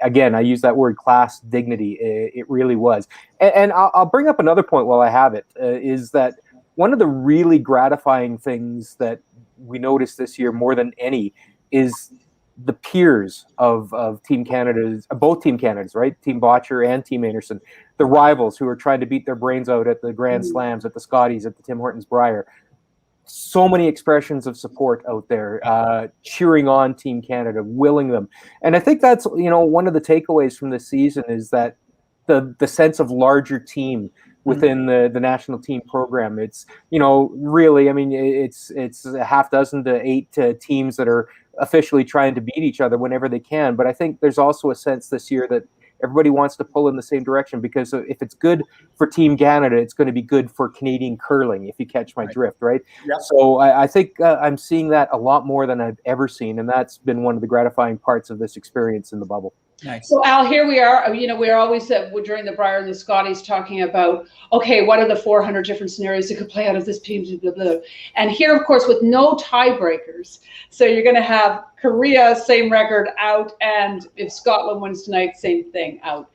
Speaker 13: Again, I use that word, class, dignity. It really was. And I'll bring up another point while I have it, is that one of the really gratifying things that we noticed this year more than any is the peers of Team Canada's, both Team Canada's, right? Team Botcher and Team Einarson, the rivals who are trying to beat their brains out at the Grand Slams, at the Scotties, at the Tim Hortons Brier. So many expressions of support out there, cheering on Team Canada, willing them. And I think that's, one of the takeaways from this season is that the sense of larger team within the national team program. It's, really, I mean, it's a half dozen to 8 teams that are officially trying to beat each other whenever they can. But I think there's also a sense this year that everybody wants to pull in the same direction, because if it's good for Team Canada, it's going to be good for Canadian curling, if you catch my drift, right?
Speaker 2: Yep.
Speaker 13: So I think I'm seeing that a lot more than I've ever seen, and that's been one of the gratifying parts of this experience in the bubble.
Speaker 2: Nice.
Speaker 3: So Al, here we are. We're always during the Brier and the Scotties talking about, okay, what are the 400 different scenarios that could play out of this team? And here, of course, with no tiebreakers. So you're going to have Korea, same record, out, and if Scotland wins tonight, same thing, out.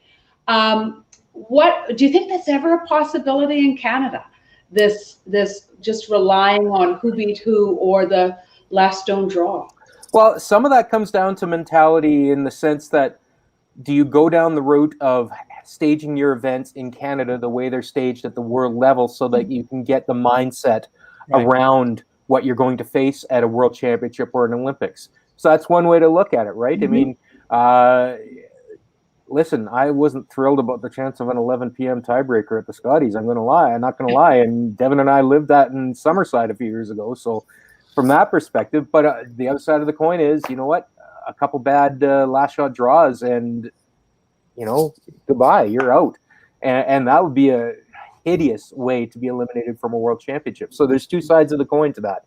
Speaker 3: What do you think that's ever a possibility in Canada? This just relying on who beat who, or the last stone draw?
Speaker 13: Well, some of that comes down to mentality, in the sense that, do you go down the route of staging your events in Canada the way they're staged at the world level, so that you can get the mindset around what you're going to face at a world championship or an Olympics? So that's one way to look at it, right? I mean, listen, I wasn't thrilled about the chance of an 11 p.m. tiebreaker at the Scotties. I'm not going to lie. And Devin and I lived that in Summerside a few years ago. So from that perspective. But the other side of the coin is, you know what? A couple bad last shot draws, and goodbye, you're out, and that would be a hideous way to be eliminated from a world championship. So there's two sides of the coin to that.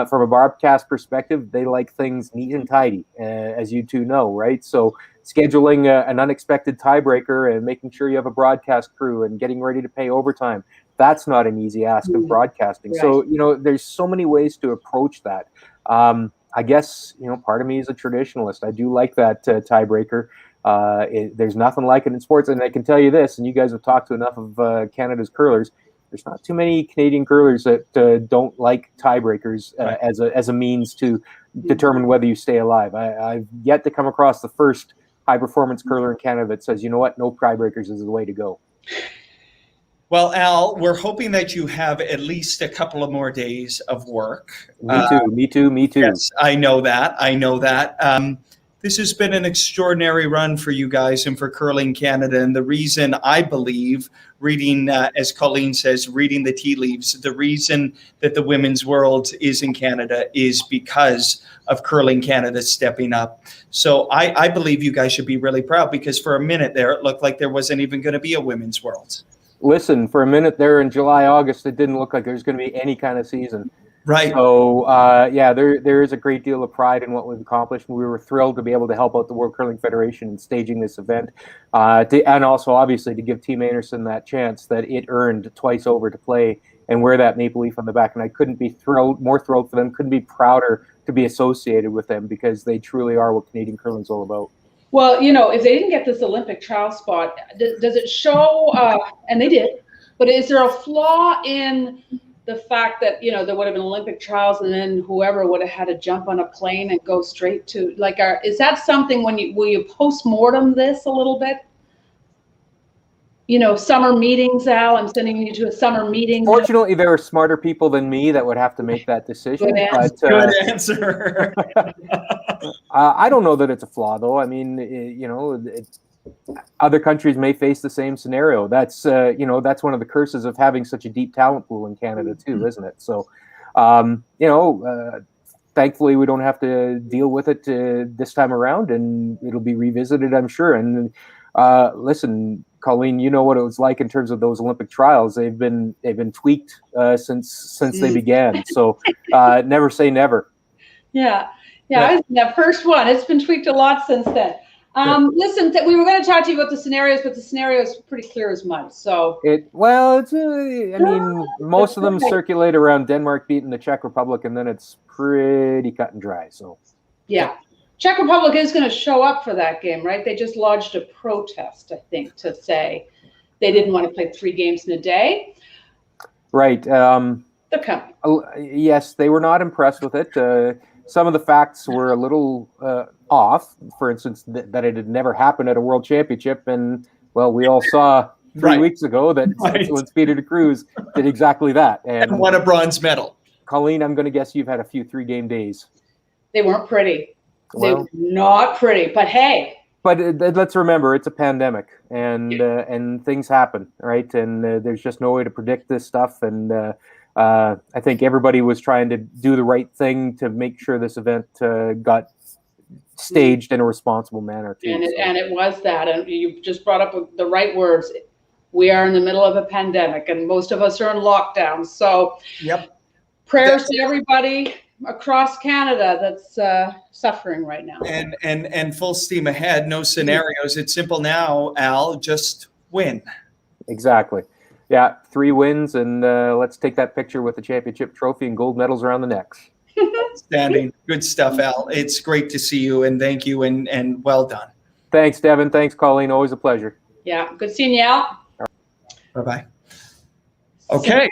Speaker 13: From a broadcast perspective, they like things neat and tidy, as you two know, right? So scheduling an unexpected tiebreaker and making sure you have a broadcast crew and getting ready to pay overtime, that's not an easy ask of broadcasting. Right. So, there's so many ways to approach that. I guess, part of me is a traditionalist. I do like that tiebreaker. There's nothing like it in sports. And I can tell you this, and you guys have talked to enough of Canada's curlers, there's not too many Canadian curlers that don't like tiebreakers as a means to determine whether you stay alive. I've yet to come across the first high-performance curler in Canada that says, you know what, no tiebreakers is the way to go.
Speaker 2: Well, Al, we're hoping that you have at least a couple of more days of work.
Speaker 13: Me too.
Speaker 2: Yes, I know that. This has been an extraordinary run for you guys and for Curling Canada. And the reason I believe, reading, as Colleen says, reading the tea leaves, the reason that the women's world is in Canada is because of Curling Canada stepping up. So I believe you guys should be really proud, because for a minute there, it looked like there wasn't even going to be a women's world.
Speaker 13: Listen, for a minute there in July, August, it didn't look like there was going to be any kind of season.
Speaker 2: Right.
Speaker 13: So, there is a great deal of pride in what we've accomplished. We were thrilled to be able to help out the World Curling Federation in staging this event, and also, obviously, to give Team Einarson that chance that it earned twice over to play and wear that maple leaf on the back. And I couldn't be more thrilled for them, couldn't be prouder to be associated with them, because they truly are what Canadian curling is all about.
Speaker 3: Well, if they didn't get this Olympic trial spot, does it show, and they did, but is there a flaw in the fact that, there would have been Olympic trials and then whoever would have had to jump on a plane and go straight to, is that something will you post-mortem this a little bit? Summer meetings, Al, I'm sending you to a summer meeting.
Speaker 13: Fortunately, there are smarter people than me that would have to make that decision.
Speaker 2: Good answer.
Speaker 13: I don't know that it's a flaw, though. I mean, other countries may face the same scenario. That's that's one of the curses of having such a deep talent pool in Canada too, isn't it? So, thankfully we don't have to deal with it this time around, and it'll be revisited, I'm sure. And listen, Colleen, you know what it was like in terms of those Olympic trials. They've been tweaked since they began. So never say never.
Speaker 3: Yeah. I was in that first one. It's been tweaked a lot since then. Listen, we were going to talk to you about the scenarios, but the scenario is pretty clear as mud. So
Speaker 13: most of them circulate around Denmark beating the Czech Republic, and then it's pretty cut and dry. So
Speaker 3: yeah, Czech Republic is going to show up for that game, right? They just lodged a protest, I think, to say they didn't want to play 3 games in a day.
Speaker 13: Right.
Speaker 3: They're coming.
Speaker 13: Yes, they were not impressed with it. Some of the facts were a little off. For instance, that it had never happened at a World Championship, and well, we all saw 3 weeks ago that Switzerland's Peter de Cruz did exactly that and
Speaker 2: won a bronze medal.
Speaker 13: Colleen, I'm going to guess you've had a few 3-game days.
Speaker 3: They weren't pretty. They were not pretty, but hey.
Speaker 13: But let's remember, it's a pandemic, and things happen, right? And there's just no way to predict this stuff. And I think everybody was trying to do the right thing to make sure this event got staged in a responsible manner too.
Speaker 3: And it was that. And you just brought up the right words. We are in the middle of a pandemic, and most of us are in lockdown. So prayers to everybody across Canada that's suffering right now.
Speaker 2: And full steam ahead, no scenarios. It's simple now, Al, just win.
Speaker 13: Exactly. Yeah, 3 wins, and let's take that picture with the championship trophy and gold medals around the necks.
Speaker 2: Outstanding. Good stuff, Al. It's great to see you, and thank you, and well done.
Speaker 13: Thanks, Devin. Thanks, Colleen. Always a pleasure.
Speaker 3: Yeah, good seeing you, Al.
Speaker 2: Bye-bye. Okay.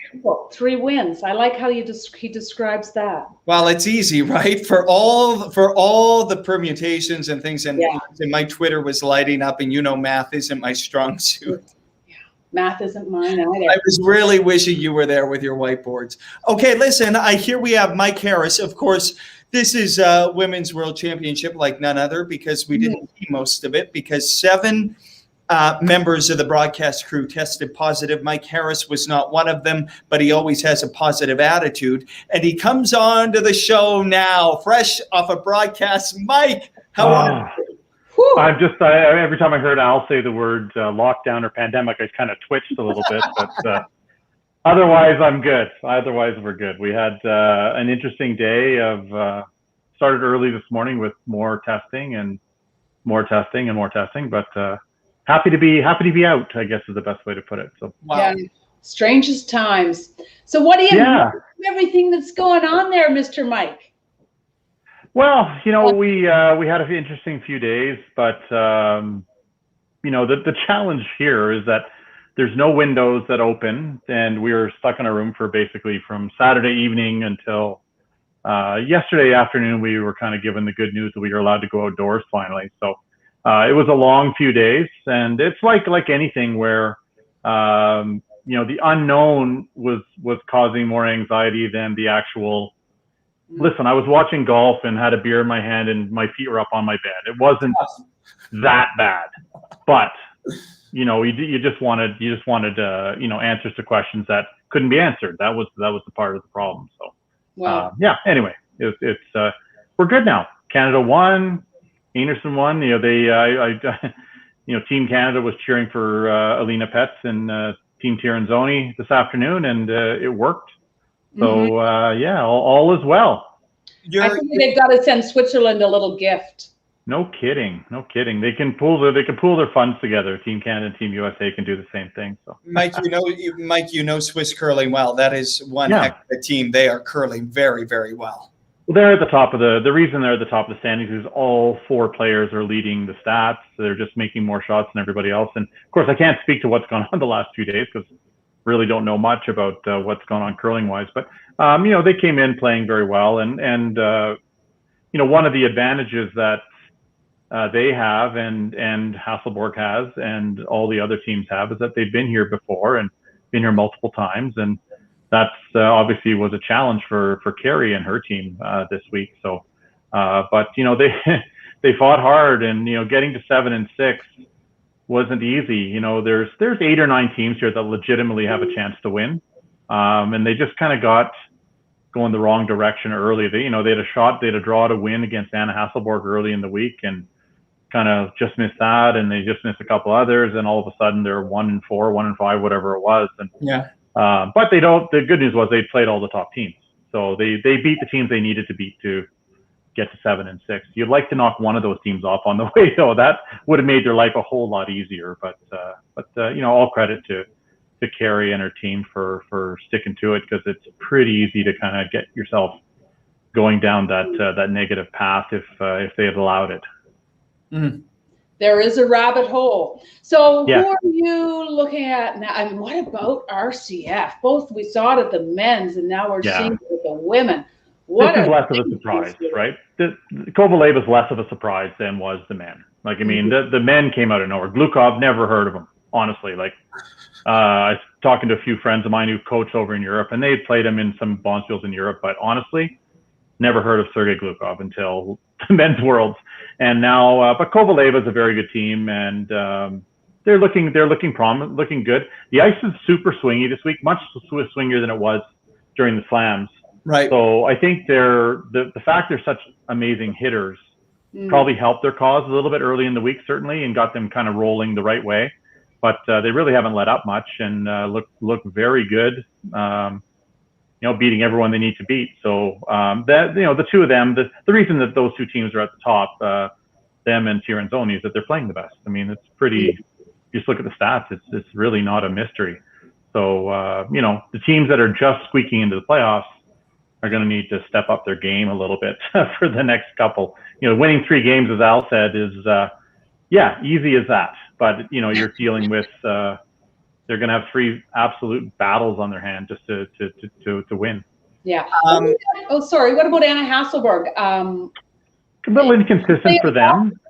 Speaker 3: 3 wins. I like how he describes that.
Speaker 2: Well, it's easy, right? For all the permutations and things, and my Twitter was lighting up, and math isn't my strong suit.
Speaker 3: Math isn't mine either.
Speaker 2: I was really wishing you were there with your whiteboards. Okay, listen, I hear we have Mike Harris. Of course, this is Women's World Championship like none other, because we didn't see most of it, because 7 members of the broadcast crew tested positive. Mike Harris was not one of them, but he always has a positive attitude. And he comes on to the show now, fresh off a broadcast. Mike, how are you?
Speaker 14: I'm just, every time I heard Al say the word lockdown or pandemic, I kind of twitched a little bit, but otherwise I'm good. Otherwise we're good. We had an interesting day of, started early this morning with more testing and more testing and more testing, but happy to be out, I guess is the best way to put it. So
Speaker 3: yeah, strangest times. So what do you think of everything that's going on there, Mr. Mike?
Speaker 14: Well, you know, we had an interesting few days, but you know, the challenge here is that there's no windows that open, and we were stuck in a room for basically from Saturday evening until yesterday afternoon. We were kind of given the good news that we were allowed to go outdoors finally. So it was a long few days, and it's like anything where you know, the unknown was causing more anxiety than the actual. Listen, I was watching golf and had a beer in my hand and my feet were up on my bed. It wasn't that bad, but you know, you just wanted you know, answers to questions that couldn't be answered. That was the part of the problem. So yeah. Anyway, it's we're good now. Canada won. Einarson won. You know, they you know, Team Canada was cheering for Alina Petz and Team Tiranzoni this afternoon, and it worked. So yeah, all is well.
Speaker 3: I think they've got to send Switzerland a little gift.
Speaker 14: No kidding, no kidding. They can pull their funds together. Team Canada and Team USA can do the same thing. So
Speaker 2: Mike, you know Swiss curling well. That is one heck of a team. They are curling very, very well.
Speaker 14: Well, they're at the top of the reason they're at the top of the standings is all 4 players are leading the stats. They're just making more shots than everybody else. And of course, I can't speak to what's gone on the last few days because really don't know much about what's going on curling wise, but you know, they came in playing very well, and you know, one of the advantages that they have and Hasselborg has and all the other teams have is that they've been here before and been here multiple times, and that's obviously was a challenge for Kerri and her team this week. So but you know, they fought hard, and you know, getting to 7 and 6 wasn't easy. You know, there's 8 or 9 teams here that legitimately have a chance to win, and they just kind of got going the wrong direction early. They, you know, they had a draw to win against Anna Hasselborg early in the week, and kind of just missed that, and they just missed a couple others, and all of a sudden they're 1 and 4, 1 and 5, whatever it was. And but they don't. The good news was they played all the top teams, so they beat the teams they needed to beat to get to 7 and 6. You'd like to knock one of those teams off on the way, though. That would have made their life a whole lot easier. But you know, all credit to Kerri and her team for sticking to it, because it's pretty easy to kind of get yourself going down that negative path if they had allowed it.
Speaker 2: Mm.
Speaker 3: There is a rabbit hole. So who are you looking at now? I mean, what about RCF? Both we saw it at the men's, and now we're seeing it with the women.
Speaker 14: This is less of a surprise, right? Kovalev is less of a surprise than was the men. Like, I mean, the men came out of nowhere. Glukov, never heard of him, honestly. Like, I was talking to a few friends of mine who coach over in Europe, and they had played him in some bonspiels in Europe, but honestly, never heard of Sergei Glukov until the men's worlds. And now, but Kovalev is a very good team, and they're looking good. The ice is super swingy this week, much swingier than it was during the slams.
Speaker 2: Right.
Speaker 14: So I think the fact they're such amazing hitters probably helped their cause a little bit early in the week, certainly, and got them kind of rolling the right way. But they really haven't let up much, and look very good. You know, beating everyone they need to beat. So that, you know, the two of them, the reason that those two teams are at the top, them and Tiranzoni, is that they're playing the best. I mean, it's pretty. Just look at the stats. It's really not a mystery. So you know, the teams that are just squeaking into the playoffs are going to need to step up their game a little bit for the next couple. You know, winning 3 games, as Al said, is easy as that. But you know, you're dealing with they're going to have 3 absolute battles on their hand just to win.
Speaker 3: Yeah. Oh, sorry. What about Anna Hasselborg?
Speaker 14: A little inconsistent for them.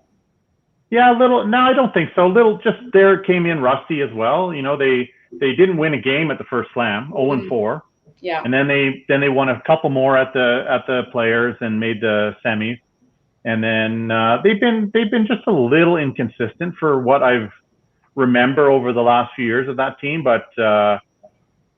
Speaker 14: Yeah, a little. No, I don't think so. A little. Just there came in rusty as well. You know, they didn't win a game at the first slam, 0-4.
Speaker 3: Yeah.
Speaker 14: And then they won a couple more at the players and made the semis. And then they've been just a little inconsistent for what I've remember over the last few years of that team, but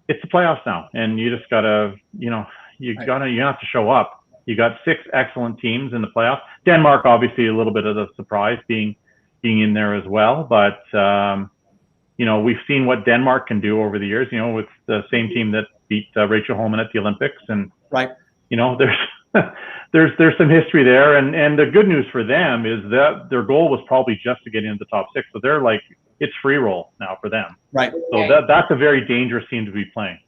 Speaker 14: it's the playoffs now, and you just gotta, you have to show up. You got 6 excellent teams in the playoffs. Denmark, obviously, a little bit of a surprise being in there as well, but we've seen what Denmark can do over the years. With the same team that beat Rachel Holman at the Olympics, and there's some history there. And the good news for them is that their goal was probably just to get into the top 6. So they're like, it's free roll now for them.
Speaker 2: Right.
Speaker 14: So that's a very dangerous team to be playing,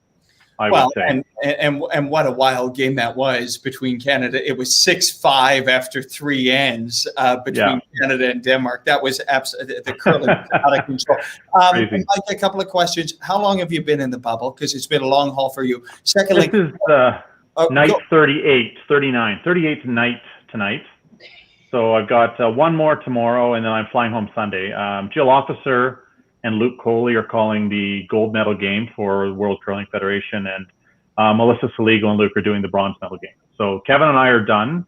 Speaker 14: I would say.
Speaker 2: And what a wild game that was between Canada. It was 6-5 after 3 ends between Canada and Denmark. That was absolutely, the curling was out of control. Mike, a couple of questions. How long have you been in the bubble? Because it's been a long haul for you. Secondly,
Speaker 14: this is night 38th night tonight. So I've got one more tomorrow, and then I'm flying home Sunday. Jill Officer and Luke Coley are calling the gold medal game for World Curling Federation, and Melissa Saligo and Luke are doing the bronze medal game. So Kevin and I are done.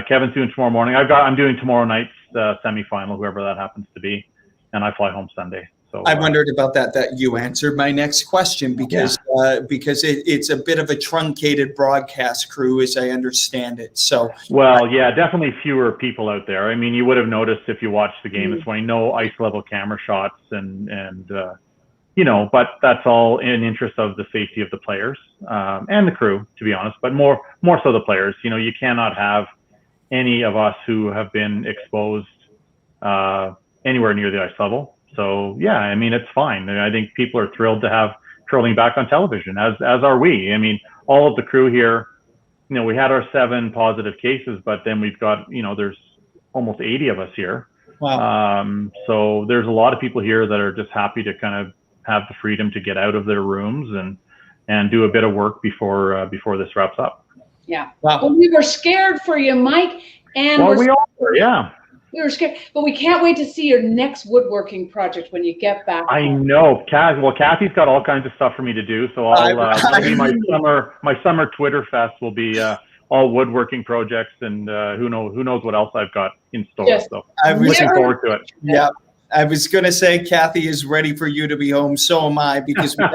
Speaker 14: Kevin's doing tomorrow morning. I'm doing tomorrow night's semifinal, whoever that happens to be, and I fly home Sunday. So
Speaker 2: I wondered about that you answered my next question, because it's a bit of a truncated broadcast crew, as I understand it. So
Speaker 14: definitely fewer people out there. I mean, you would have noticed if you watched the game this morning, no ice level camera shots, and but that's all in interest of the safety of the players and the crew, to be honest, but more so the players. You cannot have any of us who have been exposed anywhere near the ice level. So I mean, it's fine. I think people are thrilled to have curling back on television, as are we. I mean, all of the crew here, we had our 7 positive cases, but then we've got, there's almost 80 of us here.
Speaker 2: Wow.
Speaker 14: So there's a lot of people here that are just happy to kind of have the freedom to get out of their rooms and do a bit of work before this wraps up.
Speaker 3: Yeah. Wow. Well, we were scared for you, Mike, and
Speaker 14: we all were. Yeah.
Speaker 3: We were scared, but we can't wait to see your next woodworking project when you get back.
Speaker 14: I know. Kathy's got all kinds of stuff for me to do, so maybe my summer Twitter fest will be all woodworking projects, and who knows what else I've got in store. Yes. So I'm looking forward to it.
Speaker 2: Yeah. I was going to say, Kathy is ready for you to be home. So am I, because we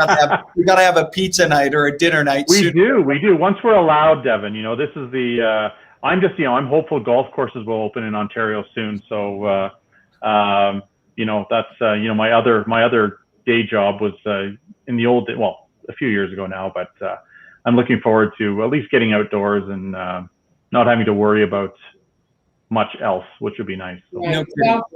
Speaker 2: got to have a pizza night or a dinner night.
Speaker 14: We do. Once we're allowed, Devin. This is the. I'm hopeful golf courses will open in Ontario soon. So, that's my other day job was in the old, a few years ago now. But I'm looking forward to at least getting outdoors and not having to worry about much else, which would be nice. So.
Speaker 3: Right.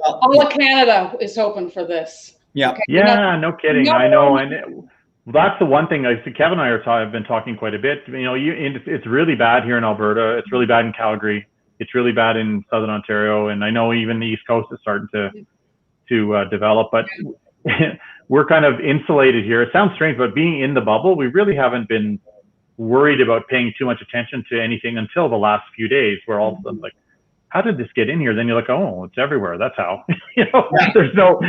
Speaker 3: All of Canada is hoping for this.
Speaker 2: Yeah.
Speaker 3: Okay.
Speaker 14: Yeah. No kidding. I know. And that's the one thing. Kevin and I have been talking quite a bit. It's really bad here in Alberta. It's really bad in Calgary. It's really bad in Southern Ontario, and I know even the East Coast is starting to develop. But we're kind of insulated here. It sounds strange, but being in the bubble, we really haven't been worried about paying too much attention to anything until the last few days, where all of a sudden, like, how did this get in here? Then you're like, oh, it's everywhere. That's how. There's no.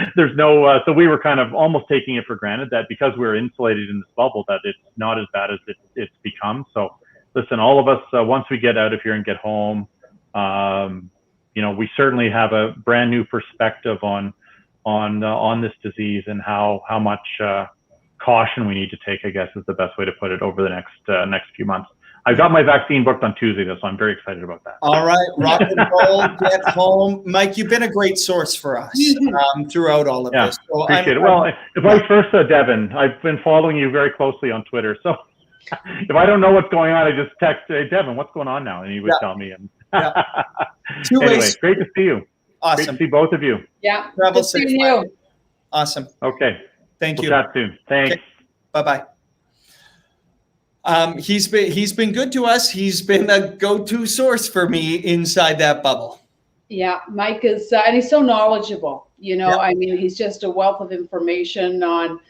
Speaker 14: So we were kind of almost taking it for granted that because we're insulated in this bubble, that it's not as bad as it's become. So listen, all of us, once we get out of here and get home, we certainly have a brand new perspective on this disease and how much caution we need to take, I guess, is the best way to put it, over the next few months. I've got my vaccine booked on Tuesday, though, so I'm very excited about that.
Speaker 2: All right, rock and roll, get home. Mike, you've been a great source for us throughout all of this. So
Speaker 14: appreciate it. Well, vice versa, Devin. I've been following you very closely on Twitter, so if I don't know what's going on, I just text, hey, Devin, what's going on now? And he would tell me. And anyway, great to see you.
Speaker 2: Awesome.
Speaker 14: Great to see both of you.
Speaker 3: Yeah,
Speaker 2: travel
Speaker 3: good seeing you.
Speaker 2: Awesome.
Speaker 14: Okay.
Speaker 2: Thank you.
Speaker 14: We'll chat soon. Thanks.
Speaker 2: Okay. Bye-bye. He's been good to us. He's been a go-to source for me inside that bubble.
Speaker 3: Yeah, Mike is, and he's so knowledgeable. I mean, he's just a wealth of information on,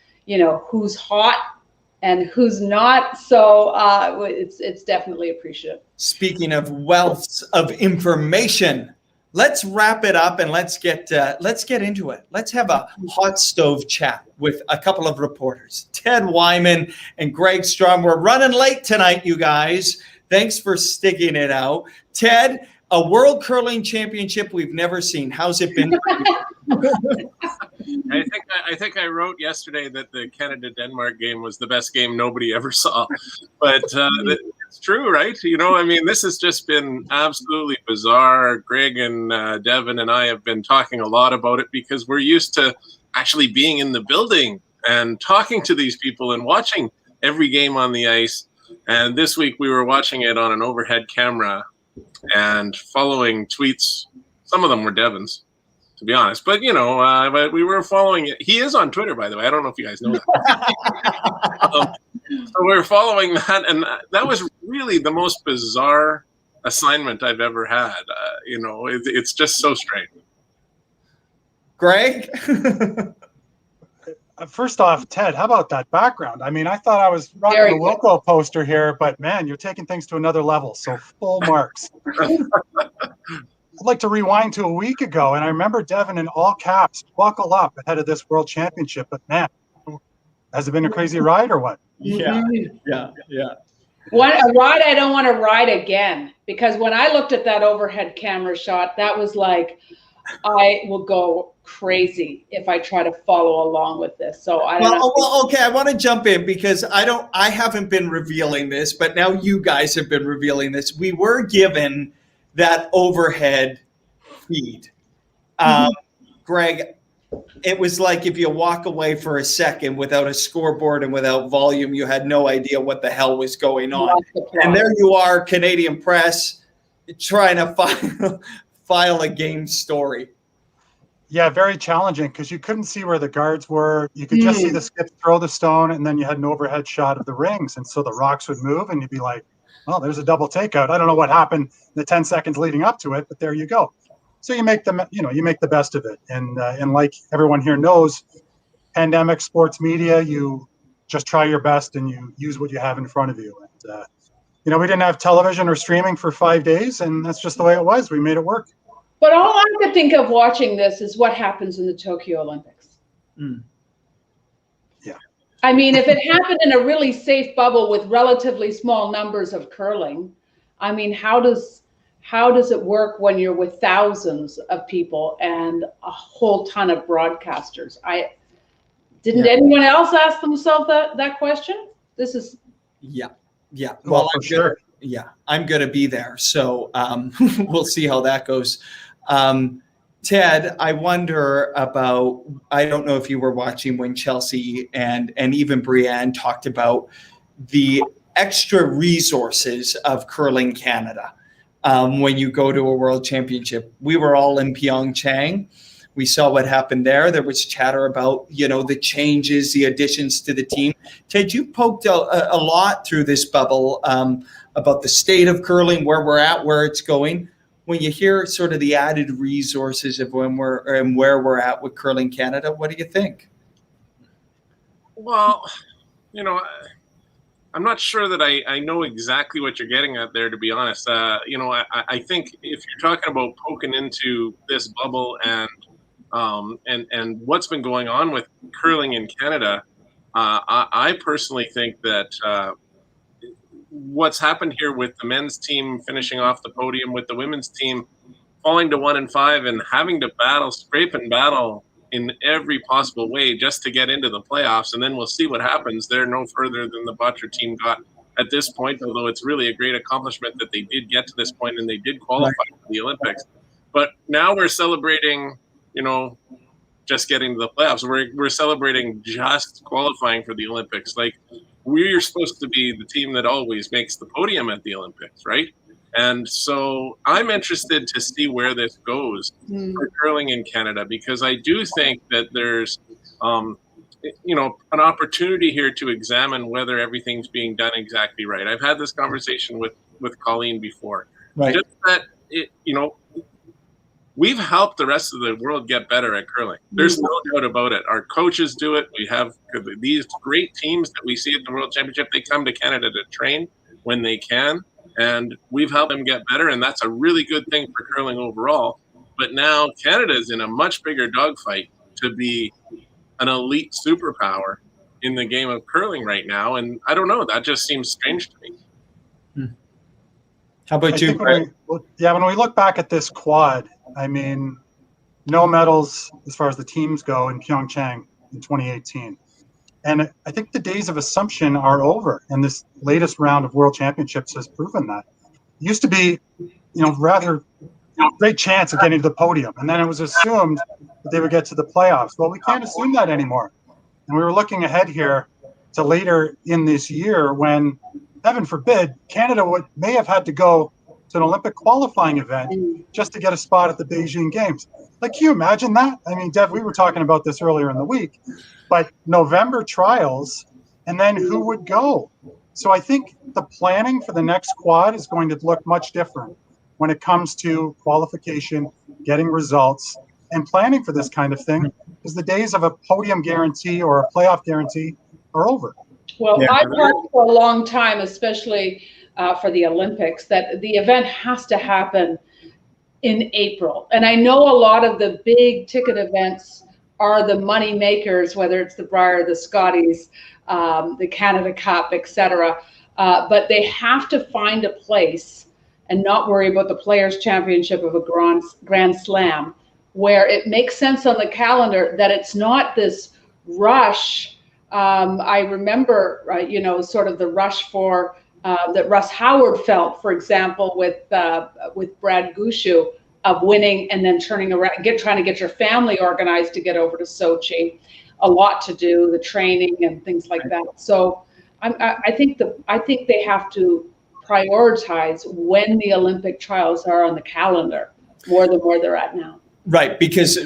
Speaker 3: who's hot and who's not. So it's definitely appreciative.
Speaker 2: Speaking of wealths of information, let's wrap it up and let's get into it. Let's have a hot stove chat with a couple of reporters, Ted Wyman and Greg Strom. We're running late tonight, you guys. Thanks for sticking it out. Ted, a World Curling Championship we've never seen. How's it been for you?
Speaker 15: I think I wrote yesterday that the Canada-Denmark game was the best game nobody ever saw, but it's true, right? You know, I mean, this has just been absolutely bizarre. Greg and Devin and I have been talking a lot about it because we're used to actually being in the building and talking to these people and watching every game on the ice. And this week we were watching it on an overhead camera and following tweets. Some of them were Devin's, to be honest. But, you know, but we were following it. He is on Twitter, by the way. I don't know if you guys know that. So we were following that, and that was really the most bizarre assignment I've ever had. You know, it's just so strange.
Speaker 2: Greg?
Speaker 16: First off, Ted, how about that background? I mean, I thought I was rocking the Wilco poster here, but man, you're taking things to another level. So full marks. I'd like to rewind to a week ago, and I remember Devin in all caps, buckle up ahead of this World Championship. But man, has it been a crazy ride or what?
Speaker 2: Yeah.
Speaker 3: A ride I don't want to ride again, because when I looked at that overhead camera shot, that was like, I will go crazy if I try to follow along with this. So I don't know.
Speaker 2: Well, okay, I want to jump in because I haven't been revealing this, but now you guys have been revealing this. We were given that overhead feed. Greg, it was like if you walk away for a second without a scoreboard and without volume, you had no idea what the hell was going on. And there you are, Canadian press, trying to file a game story.
Speaker 16: Yeah, very challenging because you couldn't see where the guards were. You could just see the skip throw the stone, and then you had an overhead shot of the rings. And so the rocks would move, and you'd be like, well, there's a double takeout. I don't know what happened in the 10 seconds leading up to it, but there you go. So you make the best of it. And like everyone here knows, pandemic sports media, you just try your best and you use what you have in front of you. And, we didn't have television or streaming for 5 days, and that's just the way it was. We made it work.
Speaker 3: But all I could think of watching this is what happens in the Tokyo Olympics.
Speaker 16: Yeah.
Speaker 3: I mean, if it happened in a really safe bubble with relatively small numbers of curling, I mean, how does it work when you're with thousands of people and a whole ton of broadcasters? Didn't anyone else ask themselves that question? This is
Speaker 2: Yeah. Well,
Speaker 16: for sure.
Speaker 2: I'm going to be there. So we'll see how that goes. Ted, I wonder about, I don't know if you were watching when Chelsea and even Briane talked about the extra resources of Curling Canada. When you go to a world championship, we were all in Pyeongchang. We saw what happened there. There was chatter about, the changes, the additions to the team. Ted, you poked a lot through this bubble about the state of curling, where we're at, where it's going. When you hear sort of the added resources of where we're at with Curling Canada, what do you think?
Speaker 15: Well, I'm not sure that I know exactly what you're getting at there, to be honest. I think if you're talking about poking into this bubble and what's been going on with curling in Canada, I personally think that what's happened here with the men's team finishing off the podium, with the women's team falling to 1-5 and having to scrape and battle in every possible way just to get into the playoffs, and then we'll see what happens. They're no further than the Butcher team got at this point, although it's really a great accomplishment that they did get to this point and they did qualify for the Olympics. But now we're celebrating, just getting to the playoffs. We're celebrating just qualifying for the Olympics. Like, we're supposed to be the team that always makes the podium at the Olympics, right? And so I'm interested to see where this goes for curling in Canada, because I do think that there's, an opportunity here to examine whether everything's being done exactly right. I've had this conversation with Colleen before.
Speaker 2: Right.
Speaker 15: Just that, we've helped the rest of the world get better at curling. There's no doubt about it. Our coaches do it. We have these great teams that we see at the World Championship. They come to Canada to train when they can, and we've helped them get better, and that's a really good thing for curling overall. But now Canada is in a much bigger dogfight to be an elite superpower in the game of curling right now, and I don't know. That just seems strange to me.
Speaker 2: How about you, Greg?
Speaker 16: When we look back at this quad, I mean, no medals as far as the teams go in Pyeongchang in 2018. And I think the days of assumption are over, and this latest round of World Championships has proven that. It used to be, rather great chance of getting to the podium, and then it was assumed that they would get to the playoffs. Well, we can't assume that anymore. And we were looking ahead here to later in this year when, heaven forbid, Canada may have had to go to an Olympic qualifying event just to get a spot at the Beijing Games. Like, can you imagine that? I mean, Dev, we were talking about this earlier in the week, but November trials, and then who would go? So I think the planning for the next quad is going to look much different when it comes to qualification, getting results, and planning for this kind of thing, because the days of a podium guarantee or a playoff guarantee are over.
Speaker 3: Well, I've heard for a long time, especially for the Olympics, that the event has to happen in April. And I know a lot of the big ticket events are the money makers, whether it's the Briar, the Scotties, the Canada Cup, etc. But they have to find a place and not worry about the Players' Championship of a Grand Slam, where it makes sense on the calendar that it's not this rush. I remember, sort of the rush for that Russ Howard felt, for example, with Brad Gushu, of winning and then turning around, trying to get your family organized to get over to Sochi. A lot to do, the training and things like that. So I think they have to prioritize when the Olympic trials are on the calendar more than where they're at now.
Speaker 2: Right, because,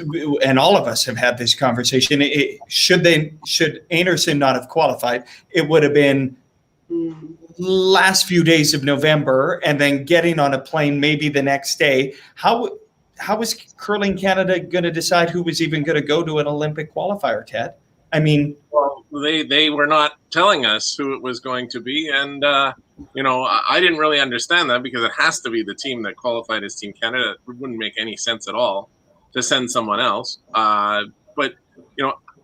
Speaker 2: and all of us have had this conversation, should Einarson not have qualified, it would have been last few days of November and then getting on a plane maybe the next day. How was Curling Canada going to decide who was even going to go to an Olympic qualifier, Ted? I mean,
Speaker 15: well, they were not telling us who it was going to be, and I didn't really understand that, because it has to be the team that qualified as Team Canada. It wouldn't make any sense at all to send someone else. But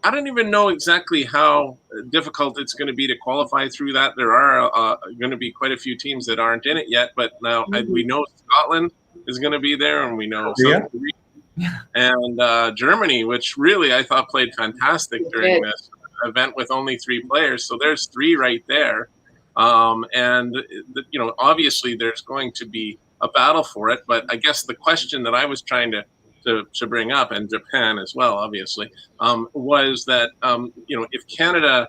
Speaker 15: I don't even know exactly how difficult it's going to be to qualify through that. There are going to be quite a few teams that aren't in it yet, but now we know Scotland is going to be there, and we know South Korea and Germany, which really I thought played fantastic during this event with only 3 players. So there's 3 right there. And obviously there's going to be a battle for it. But I guess the question that I was trying to bring up, and Japan as well, obviously, was that, if Canada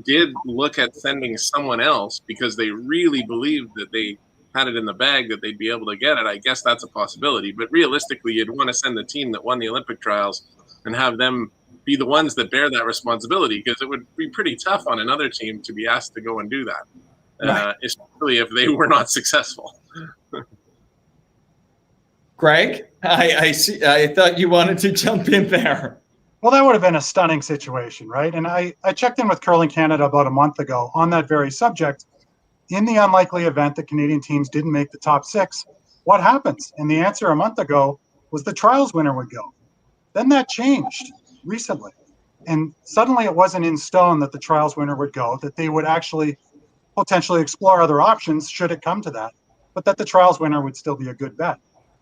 Speaker 15: did look at sending someone else because they really believed that they had it in the bag, that they'd be able to get it, I guess that's a possibility. But realistically, you'd want to send the team that won the Olympic trials and have them be the ones that bear that responsibility, because it would be pretty tough on another team to be asked to go and do that, especially if they were not successful.
Speaker 2: Greg, I see. I thought you wanted to jump in there.
Speaker 16: Well, that would have been a stunning situation, right? And I checked in with Curling Canada about a month ago on that very subject. In the unlikely event that Canadian teams didn't make the top 6, what happens? And the answer a month ago was the trials winner would go. Then that changed recently. And suddenly it wasn't in stone that the trials winner would go, that they would actually potentially explore other options should it come to that, but that the trials winner would still be a good bet.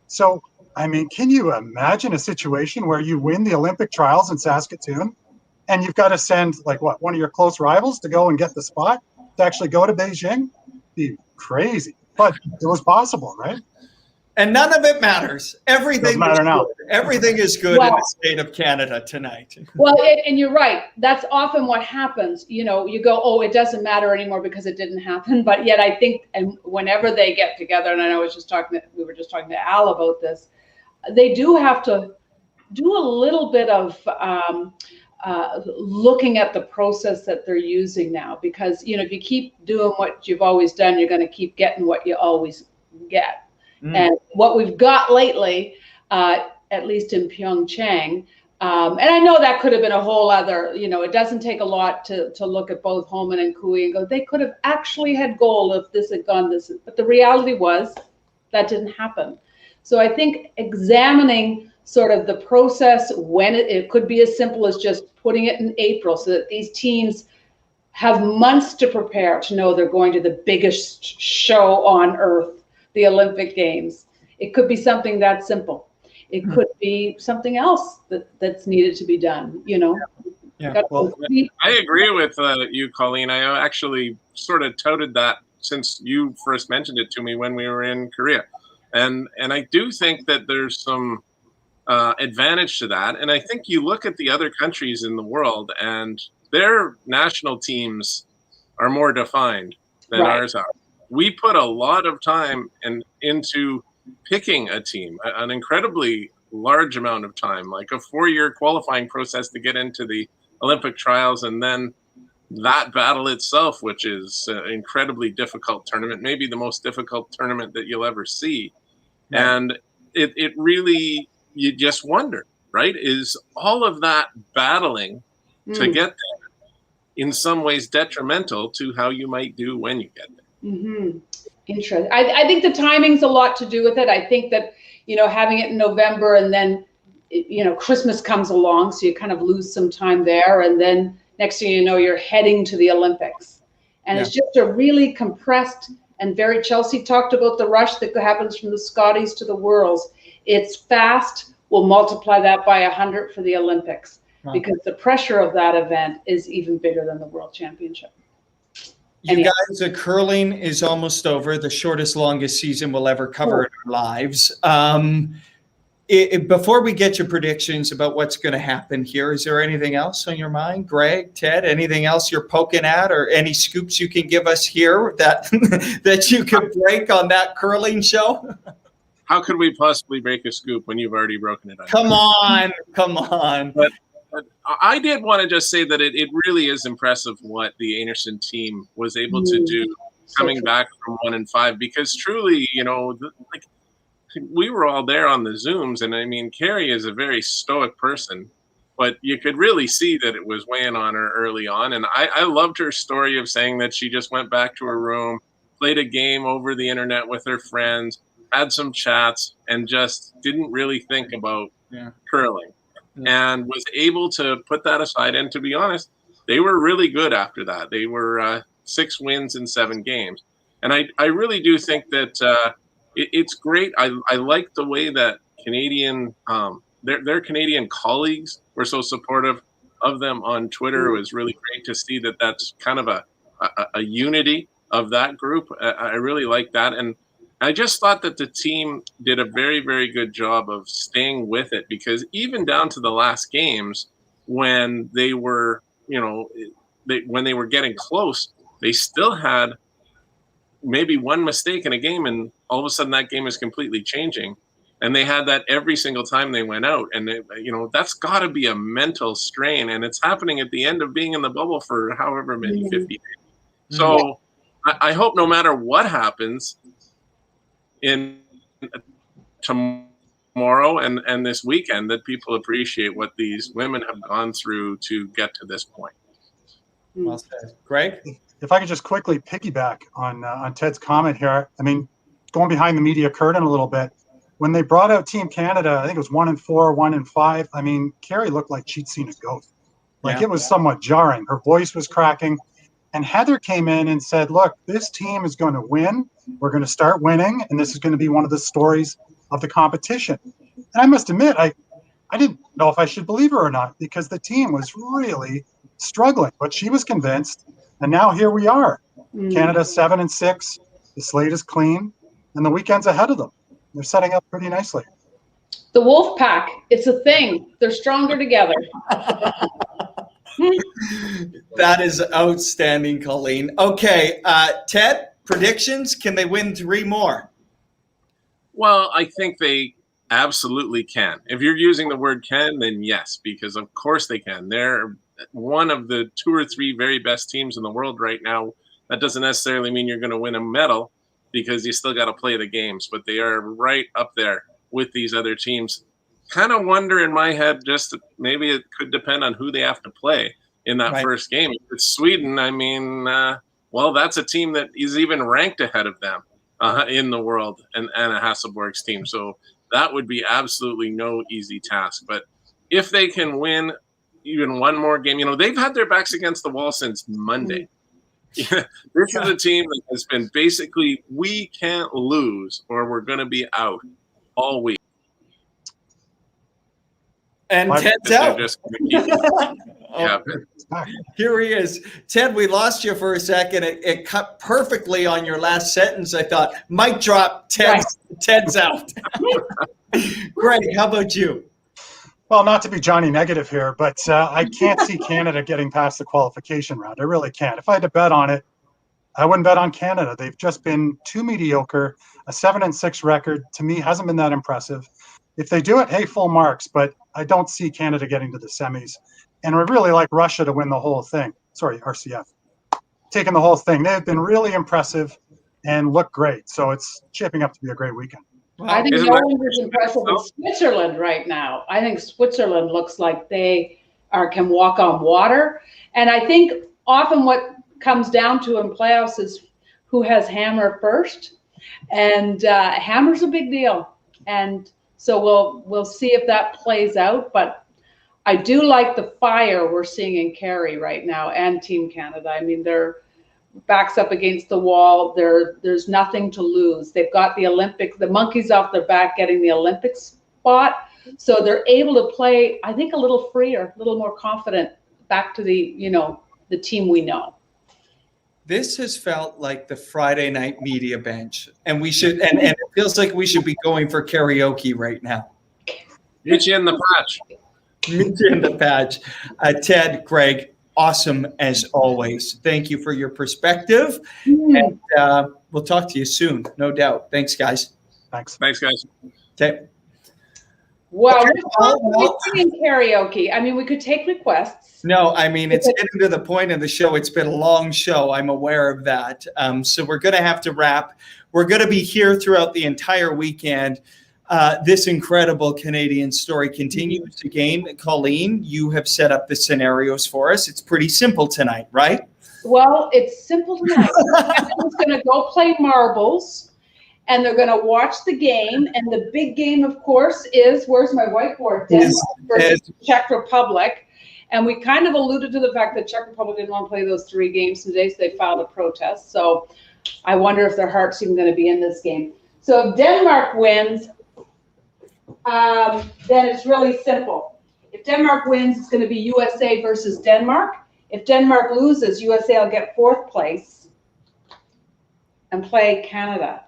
Speaker 16: So, I mean, can you imagine a situation where you win the Olympic trials in Saskatoon and you've got to send, one of your close rivals to go and get the spot to actually go to Beijing? Be crazy, but it was possible, right?
Speaker 2: And none of it matters. Everything
Speaker 16: matter now.
Speaker 2: Everything is good in the state of Canada tonight.
Speaker 3: Well, and you're right. That's often what happens. You go, oh, it doesn't matter anymore because it didn't happen. But yet I think, and whenever they get together, and I was we were just talking to Al about this, they do have to do a little bit of looking at the process that they're using now, because if you keep doing what you've always done, you're going to keep getting what you always get. And what we've got lately, at least in Pyeongchang, and I know that could have been a whole other, it doesn't take a lot to look at both Homan and Kui and go, they could have actually had gold if this had gone this, but the reality was that didn't happen. So I think examining sort of the process when it could be as simple as just putting it in April so that these teams have months to prepare to know they're going to the biggest show on earth, the Olympic Games. It could be something that simple. It could be something else that's needed to be done, you know.
Speaker 2: Yeah.
Speaker 15: Well, I agree with you, Colleen. I actually sort of touted that since you first mentioned it to me when we were in Korea. And I do think that there's some advantage to that. And I think you look at the other countries in the world and their national teams are more defined than ours are. We put a lot of time into picking a team, an incredibly large amount of time, like a 4-year qualifying process to get into the Olympic trials, and then that battle itself, which is an incredibly difficult tournament, maybe the most difficult tournament that you'll ever see. Right. And it really, you just wonder, right? Is all of that battling to get there in some ways detrimental to how you might do when you get there?
Speaker 3: Mm-hmm. Interesting. I think the timing's a lot to do with it. I think that, you know, having it in November and then, you know, Christmas comes along, so you kind of lose some time there. And then next thing you know, you're heading to the Olympics. And it's just a really compressed and very, Chelsea talked about the rush that happens from the Scotties to the Worlds. It's fast. We'll multiply that by 100 for the Olympics, because the pressure of that event is even bigger than the World Championship.
Speaker 2: You guys, the curling is almost over. The shortest, longest season we'll ever cover in our lives. Before we get your predictions about what's going to happen here, is there anything else on your mind, Greg, Ted? Anything else you're poking at, or any scoops you can give us here that that you could break on that curling show?
Speaker 15: How could we possibly break a scoop when you've already broken it?
Speaker 2: Come on.
Speaker 15: But I did want to just say that it really is impressive what the Einarson team was able to do coming back from 1-5, because truly, you know, we were all there on the Zooms, and I mean, Kerri is a very stoic person, but you could really see that it was weighing on her early on. And I loved her story of saying that she just went back to her room, played a game over the internet with her friends, had some chats, and just didn't really think about curling. And was able to put that aside. And to be honest, they were really good after that. They were 6 wins in 7 games. And I really do think that it's great. I like the way that Canadian, their Canadian colleagues were so supportive of them on Twitter. It was really great to see that that's kind of a unity of that group. I really like that. And I just thought that the team did a very, very good job of staying with it, because even down to the last games, when they were, you know, when they were getting close, they still had maybe one mistake in a game, and all of a sudden that game is completely changing. And they had that every single time they went out. And, you know, that's got to be a mental strain. And it's happening at the end of being in the bubble for however many, 50 days. So I hope no matter what happens in tomorrow and this weekend, that people appreciate what these women have gone through to get to this point.
Speaker 2: Well said. Greg?
Speaker 16: If I could just quickly piggyback on Ted's comment here. I mean, going behind the media curtain a little bit, when they brought out Team Canada, I think it was 1-4, 1-5. I mean, Kerri looked like she'd seen a ghost. Like it was somewhat jarring. Her voice was cracking. And Heather came in and said, look, this team is going to win. We're going to start winning. And this is going to be one of the stories of the competition. And I must admit, I didn't know if I should believe her or not, because the team was really struggling. But she was convinced. And now here we are. Canada 7-6. The slate is clean. And the weekend's ahead of them. They're setting up pretty nicely.
Speaker 3: The wolf pack, it's a thing. They're stronger together.
Speaker 2: That is outstanding, Colleen. Okay, Ted, predictions? Can they win 3 more?
Speaker 15: Well, I think they absolutely can. If you're using the word can, then yes, because of course they can. They're one of the 2 or 3 very best teams in the world right now. That doesn't necessarily mean you're going to win a medal, because you still got to play the games, but they are right up there with these other teams. Kind of wonder in my head, just maybe it could depend on who they have to play in that first game. If it's Sweden, I mean, well, that's a team that is even ranked ahead of them in the world, and Anna Hasselborg's team. So that would be absolutely no easy task. But if they can win even one more game, you know, they've had their backs against the wall since Monday. This is a team that has been basically, we can't lose or we're going to be out all week.
Speaker 2: And Ted's out. Here he is. Ted, we lost you for a second. It cut perfectly on your last sentence. I thought, mic drop, Ted's out. Greg, how about you?
Speaker 16: Well, not to be Johnny negative here, but I can't see Canada getting past the qualification round. I really can't. If I had to bet on it, I wouldn't bet on Canada. They've just been too mediocre. A 7-6 record, to me, hasn't been that impressive. If they do it, hey, full marks, but I don't see Canada getting to the semis. And we'd really like Russia to win the whole thing. Sorry, RCF. Taking the whole thing. They've been really impressive and look great. So it's shaping up to be a great weekend.
Speaker 3: I think no one is impressive with Switzerland right now. I think Switzerland looks like they can walk on water. And I think often what comes down to in playoffs is who has hammer first. And hammer's a big deal. And so we'll see if that plays out. But I do like the fire we're seeing in Kerri right now and Team Canada. I mean, they're backs up against the wall. There's nothing to lose. They've got the Olympics, the monkeys off their back getting the Olympic spot. So they're able to play, I think, a little freer, a little more confident back to the team we know.
Speaker 2: This has felt like the Friday night media bench, and we should, and it feels like we should be going for karaoke right now.
Speaker 15: Meet you in the patch.
Speaker 2: Meet you in the patch. Ted, Greg, awesome as always. Thank you for your perspective, and we'll talk to you soon, no doubt. Thanks, guys.
Speaker 16: Thanks,
Speaker 15: guys.
Speaker 2: Okay.
Speaker 3: Well, we're singing karaoke. I mean, we could take requests.
Speaker 2: No, I mean, it's getting to the point of the show. It's been a long show. I'm aware of that. So we're going to have to wrap. We're going to be here throughout the entire weekend. This incredible Canadian story continues to gain. Colleen, you have set up the scenarios for us. It's pretty simple tonight, right?
Speaker 3: Well, it's simple tonight. Everyone's going to go play marbles. And they're going to watch the game. And the big game, of course, is, where's my whiteboard? Denmark versus Czech Republic. And we kind of alluded to the fact that Czech Republic didn't want to play those 3 games today, so they filed a protest. So I wonder if their heart's even going to be in this game. So if Denmark wins, then it's really simple. If Denmark wins, it's going to be USA versus Denmark. If Denmark loses, USA will get 4th place and play Canada.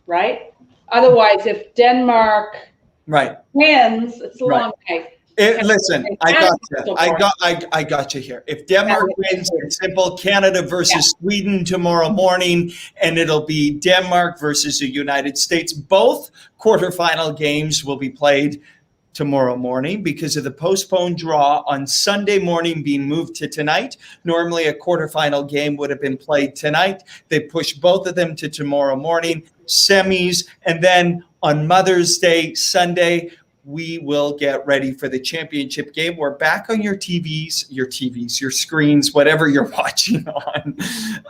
Speaker 3: Right? Otherwise, if Denmark wins, it's a long way.
Speaker 2: Listen, I got you. I got you here. If Denmark wins, it's simple. Canada versus Sweden tomorrow morning, and it'll be Denmark versus the United States. Both quarterfinal games will be played tomorrow morning because of the postponed draw on Sunday morning being moved to tonight. Normally a quarterfinal game would have been played tonight. They pushed both of them to tomorrow morning, semis, and then on Mother's Day, Sunday, we will get ready for the championship game. We're back on your TVs, your screens, whatever you're watching on,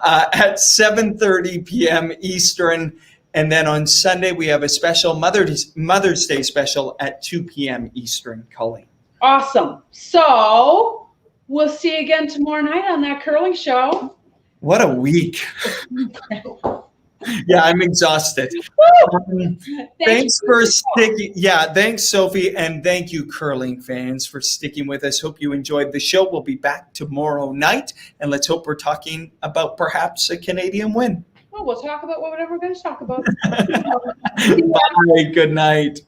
Speaker 2: at 7:30 p.m. Eastern. And then on Sunday, we have a special Mother's Day special at 2 p.m. Eastern, Colleen.
Speaker 3: Awesome. So we'll see you again tomorrow night on that curling show.
Speaker 2: What a week. Yeah, I'm exhausted. Thanks for sticking. Yeah, thanks, Sophie. And thank you, curling fans, for sticking with us. Hope you enjoyed the show. We'll be back tomorrow night. And let's hope we're talking about perhaps a Canadian win.
Speaker 3: Well, we'll talk about whatever we're going to talk about.
Speaker 2: Bye. Good night.